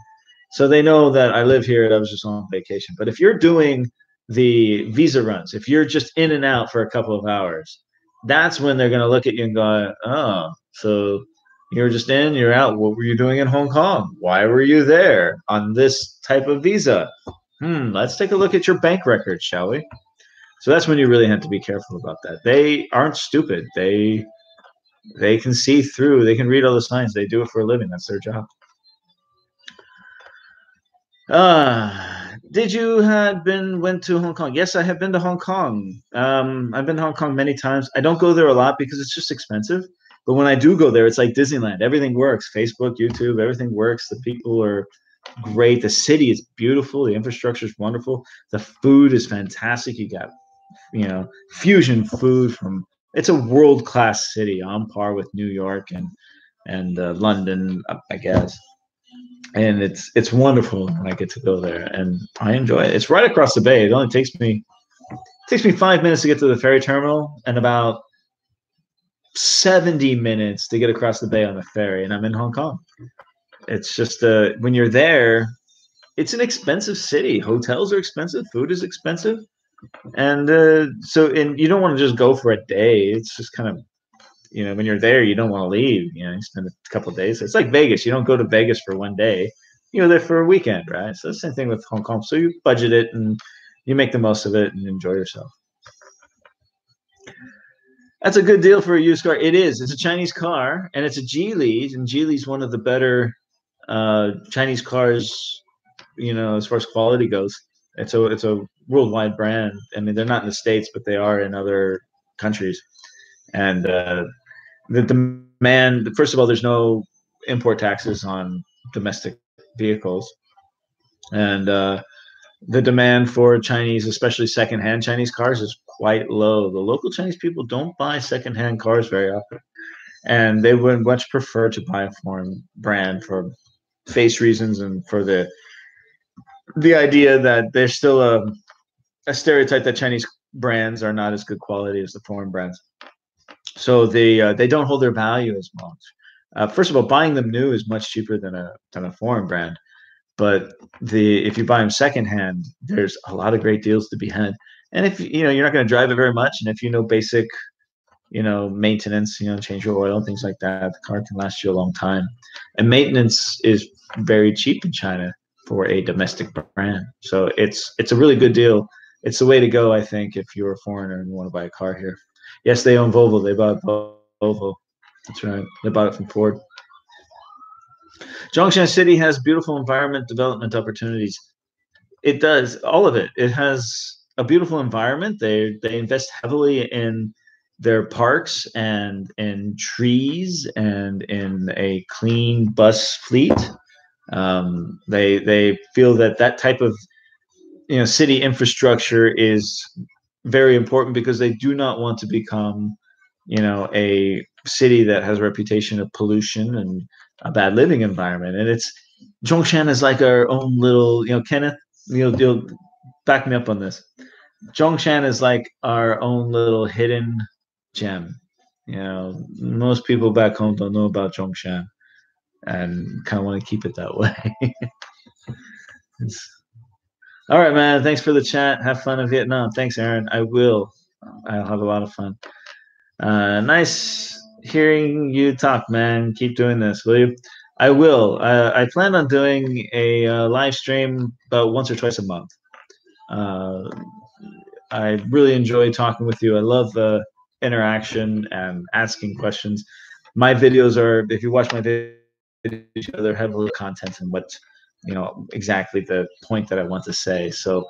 So they know that I live here. I was just on vacation. But if you're doing the visa runs, if you're just in and out for a couple of hours, that's when they're going to look at you and go, "Oh, so you're just in, you're out. What were you doing in Hong Kong? Why were you there on this type of visa? Let's take a look at your bank records, shall we?" So that's when you really have to be careful about that. They aren't stupid. They can see through. They can read all the signs. They do it for a living. That's their job. Did you had been went to Hong Kong? Yes, I have been to Hong Kong. I've been to Hong Kong many times. I don't go there a lot because it's just expensive. But when I do go there, it's like Disneyland. Everything works. Facebook, YouTube, everything works. The people are great. The city is beautiful. The infrastructure is wonderful. The food is fantastic. You got, fusion food from. It's a world-class city on par with New York and London, I guess. And it's wonderful when I get to go there, and I enjoy it. It's right across the bay. It only takes me 5 minutes to get to the ferry terminal, and about 70 minutes to get across the bay on the ferry, and I'm in Hong Kong. It's just when you're there, it's an expensive city. Hotels are expensive, food is expensive, and and you don't want to just go for a day. It's just kind of when you're there, you don't want to leave. You spend a couple of days. It's like Vegas. You don't go to Vegas for one day. You go there for a weekend, right? So the same thing with Hong Kong. So you budget it and you make the most of it and enjoy yourself. That's a good deal for a used car. It is. It's a Chinese car, and it's a Geely's, and Geely's one of the better Chinese cars. As far as quality goes, it's a worldwide brand. I mean, they're not in the States, but they are in other countries. And the demand, first of all, there's no import taxes on domestic vehicles, and the demand for Chinese, especially secondhand Chinese cars, is quite low. The local Chinese people don't buy secondhand cars very often, and they would much prefer to buy a foreign brand for face reasons and for the idea that there's still a stereotype that Chinese brands are not as good quality as the foreign brands. So they don't hold their value as much. First of all, buying them new is much cheaper than a foreign brand. But if you buy them secondhand, there's a lot of great deals to be had. And if you're not going to drive it very much, and if basic maintenance, change your oil and things like that, the car can last you a long time. And maintenance is very cheap in China for a domestic brand, so it's a really good deal. It's the way to go, I think, if you're a foreigner and you want to buy a car here. Yes, they own Volvo. They bought Volvo. That's right. They bought it from Ford. Zhongshan City has beautiful environment development opportunities. It does, all of it. It has a beautiful environment. They invest heavily in their parks and in trees and in a clean bus fleet. They feel that type of city infrastructure is very important because they do not want to become a city that has a reputation of pollution and a bad living environment. And Zhongshan is like our own little, Kenneth, you'll back me up on this. Zhongshan is like our own little hidden gem. Most people back home don't know about Zhongshan and kind of want to keep it that way. All right, man. Thanks for the chat. Have fun in Vietnam. Thanks, Aaron. I'll have a lot of fun. Nice hearing you talk, man. Keep doing this, will you? I will. I plan on doing a live stream about once or twice a month. I really enjoy talking with you. I love the interaction and asking questions. My videos if you watch my videos, they're heavily content and what, exactly the point that I want to say. So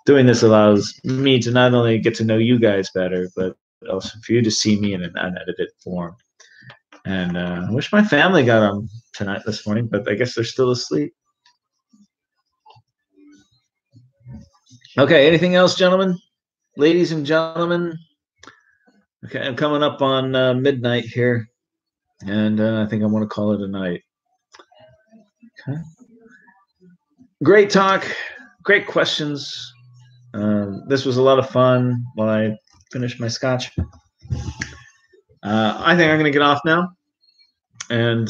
doing this allows me to not only get to know you guys better, but else, for you to see me in an unedited form. And I wish my family got on tonight this morning, but I guess they're still asleep. Okay, anything else, gentlemen? Ladies and gentlemen? Okay, I'm coming up on midnight here, and I think I want to call it a night. Okay. Great talk, great questions. This was a lot of fun while I finished my scotch. I think I'm going to get off now, and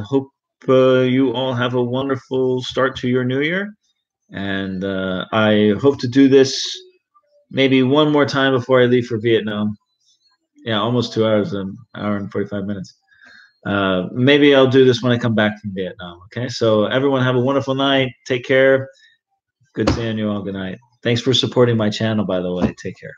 hope you all have a wonderful start to your new year. And I hope to do this maybe one more time before I leave for Vietnam. Yeah, almost 2 hours, an hour and 45 minutes. Maybe I'll do this when I come back from Vietnam. Okay, so everyone have a wonderful night. Take care. Good seeing you all. Good night. Thanks for supporting my channel, by the way. Take care.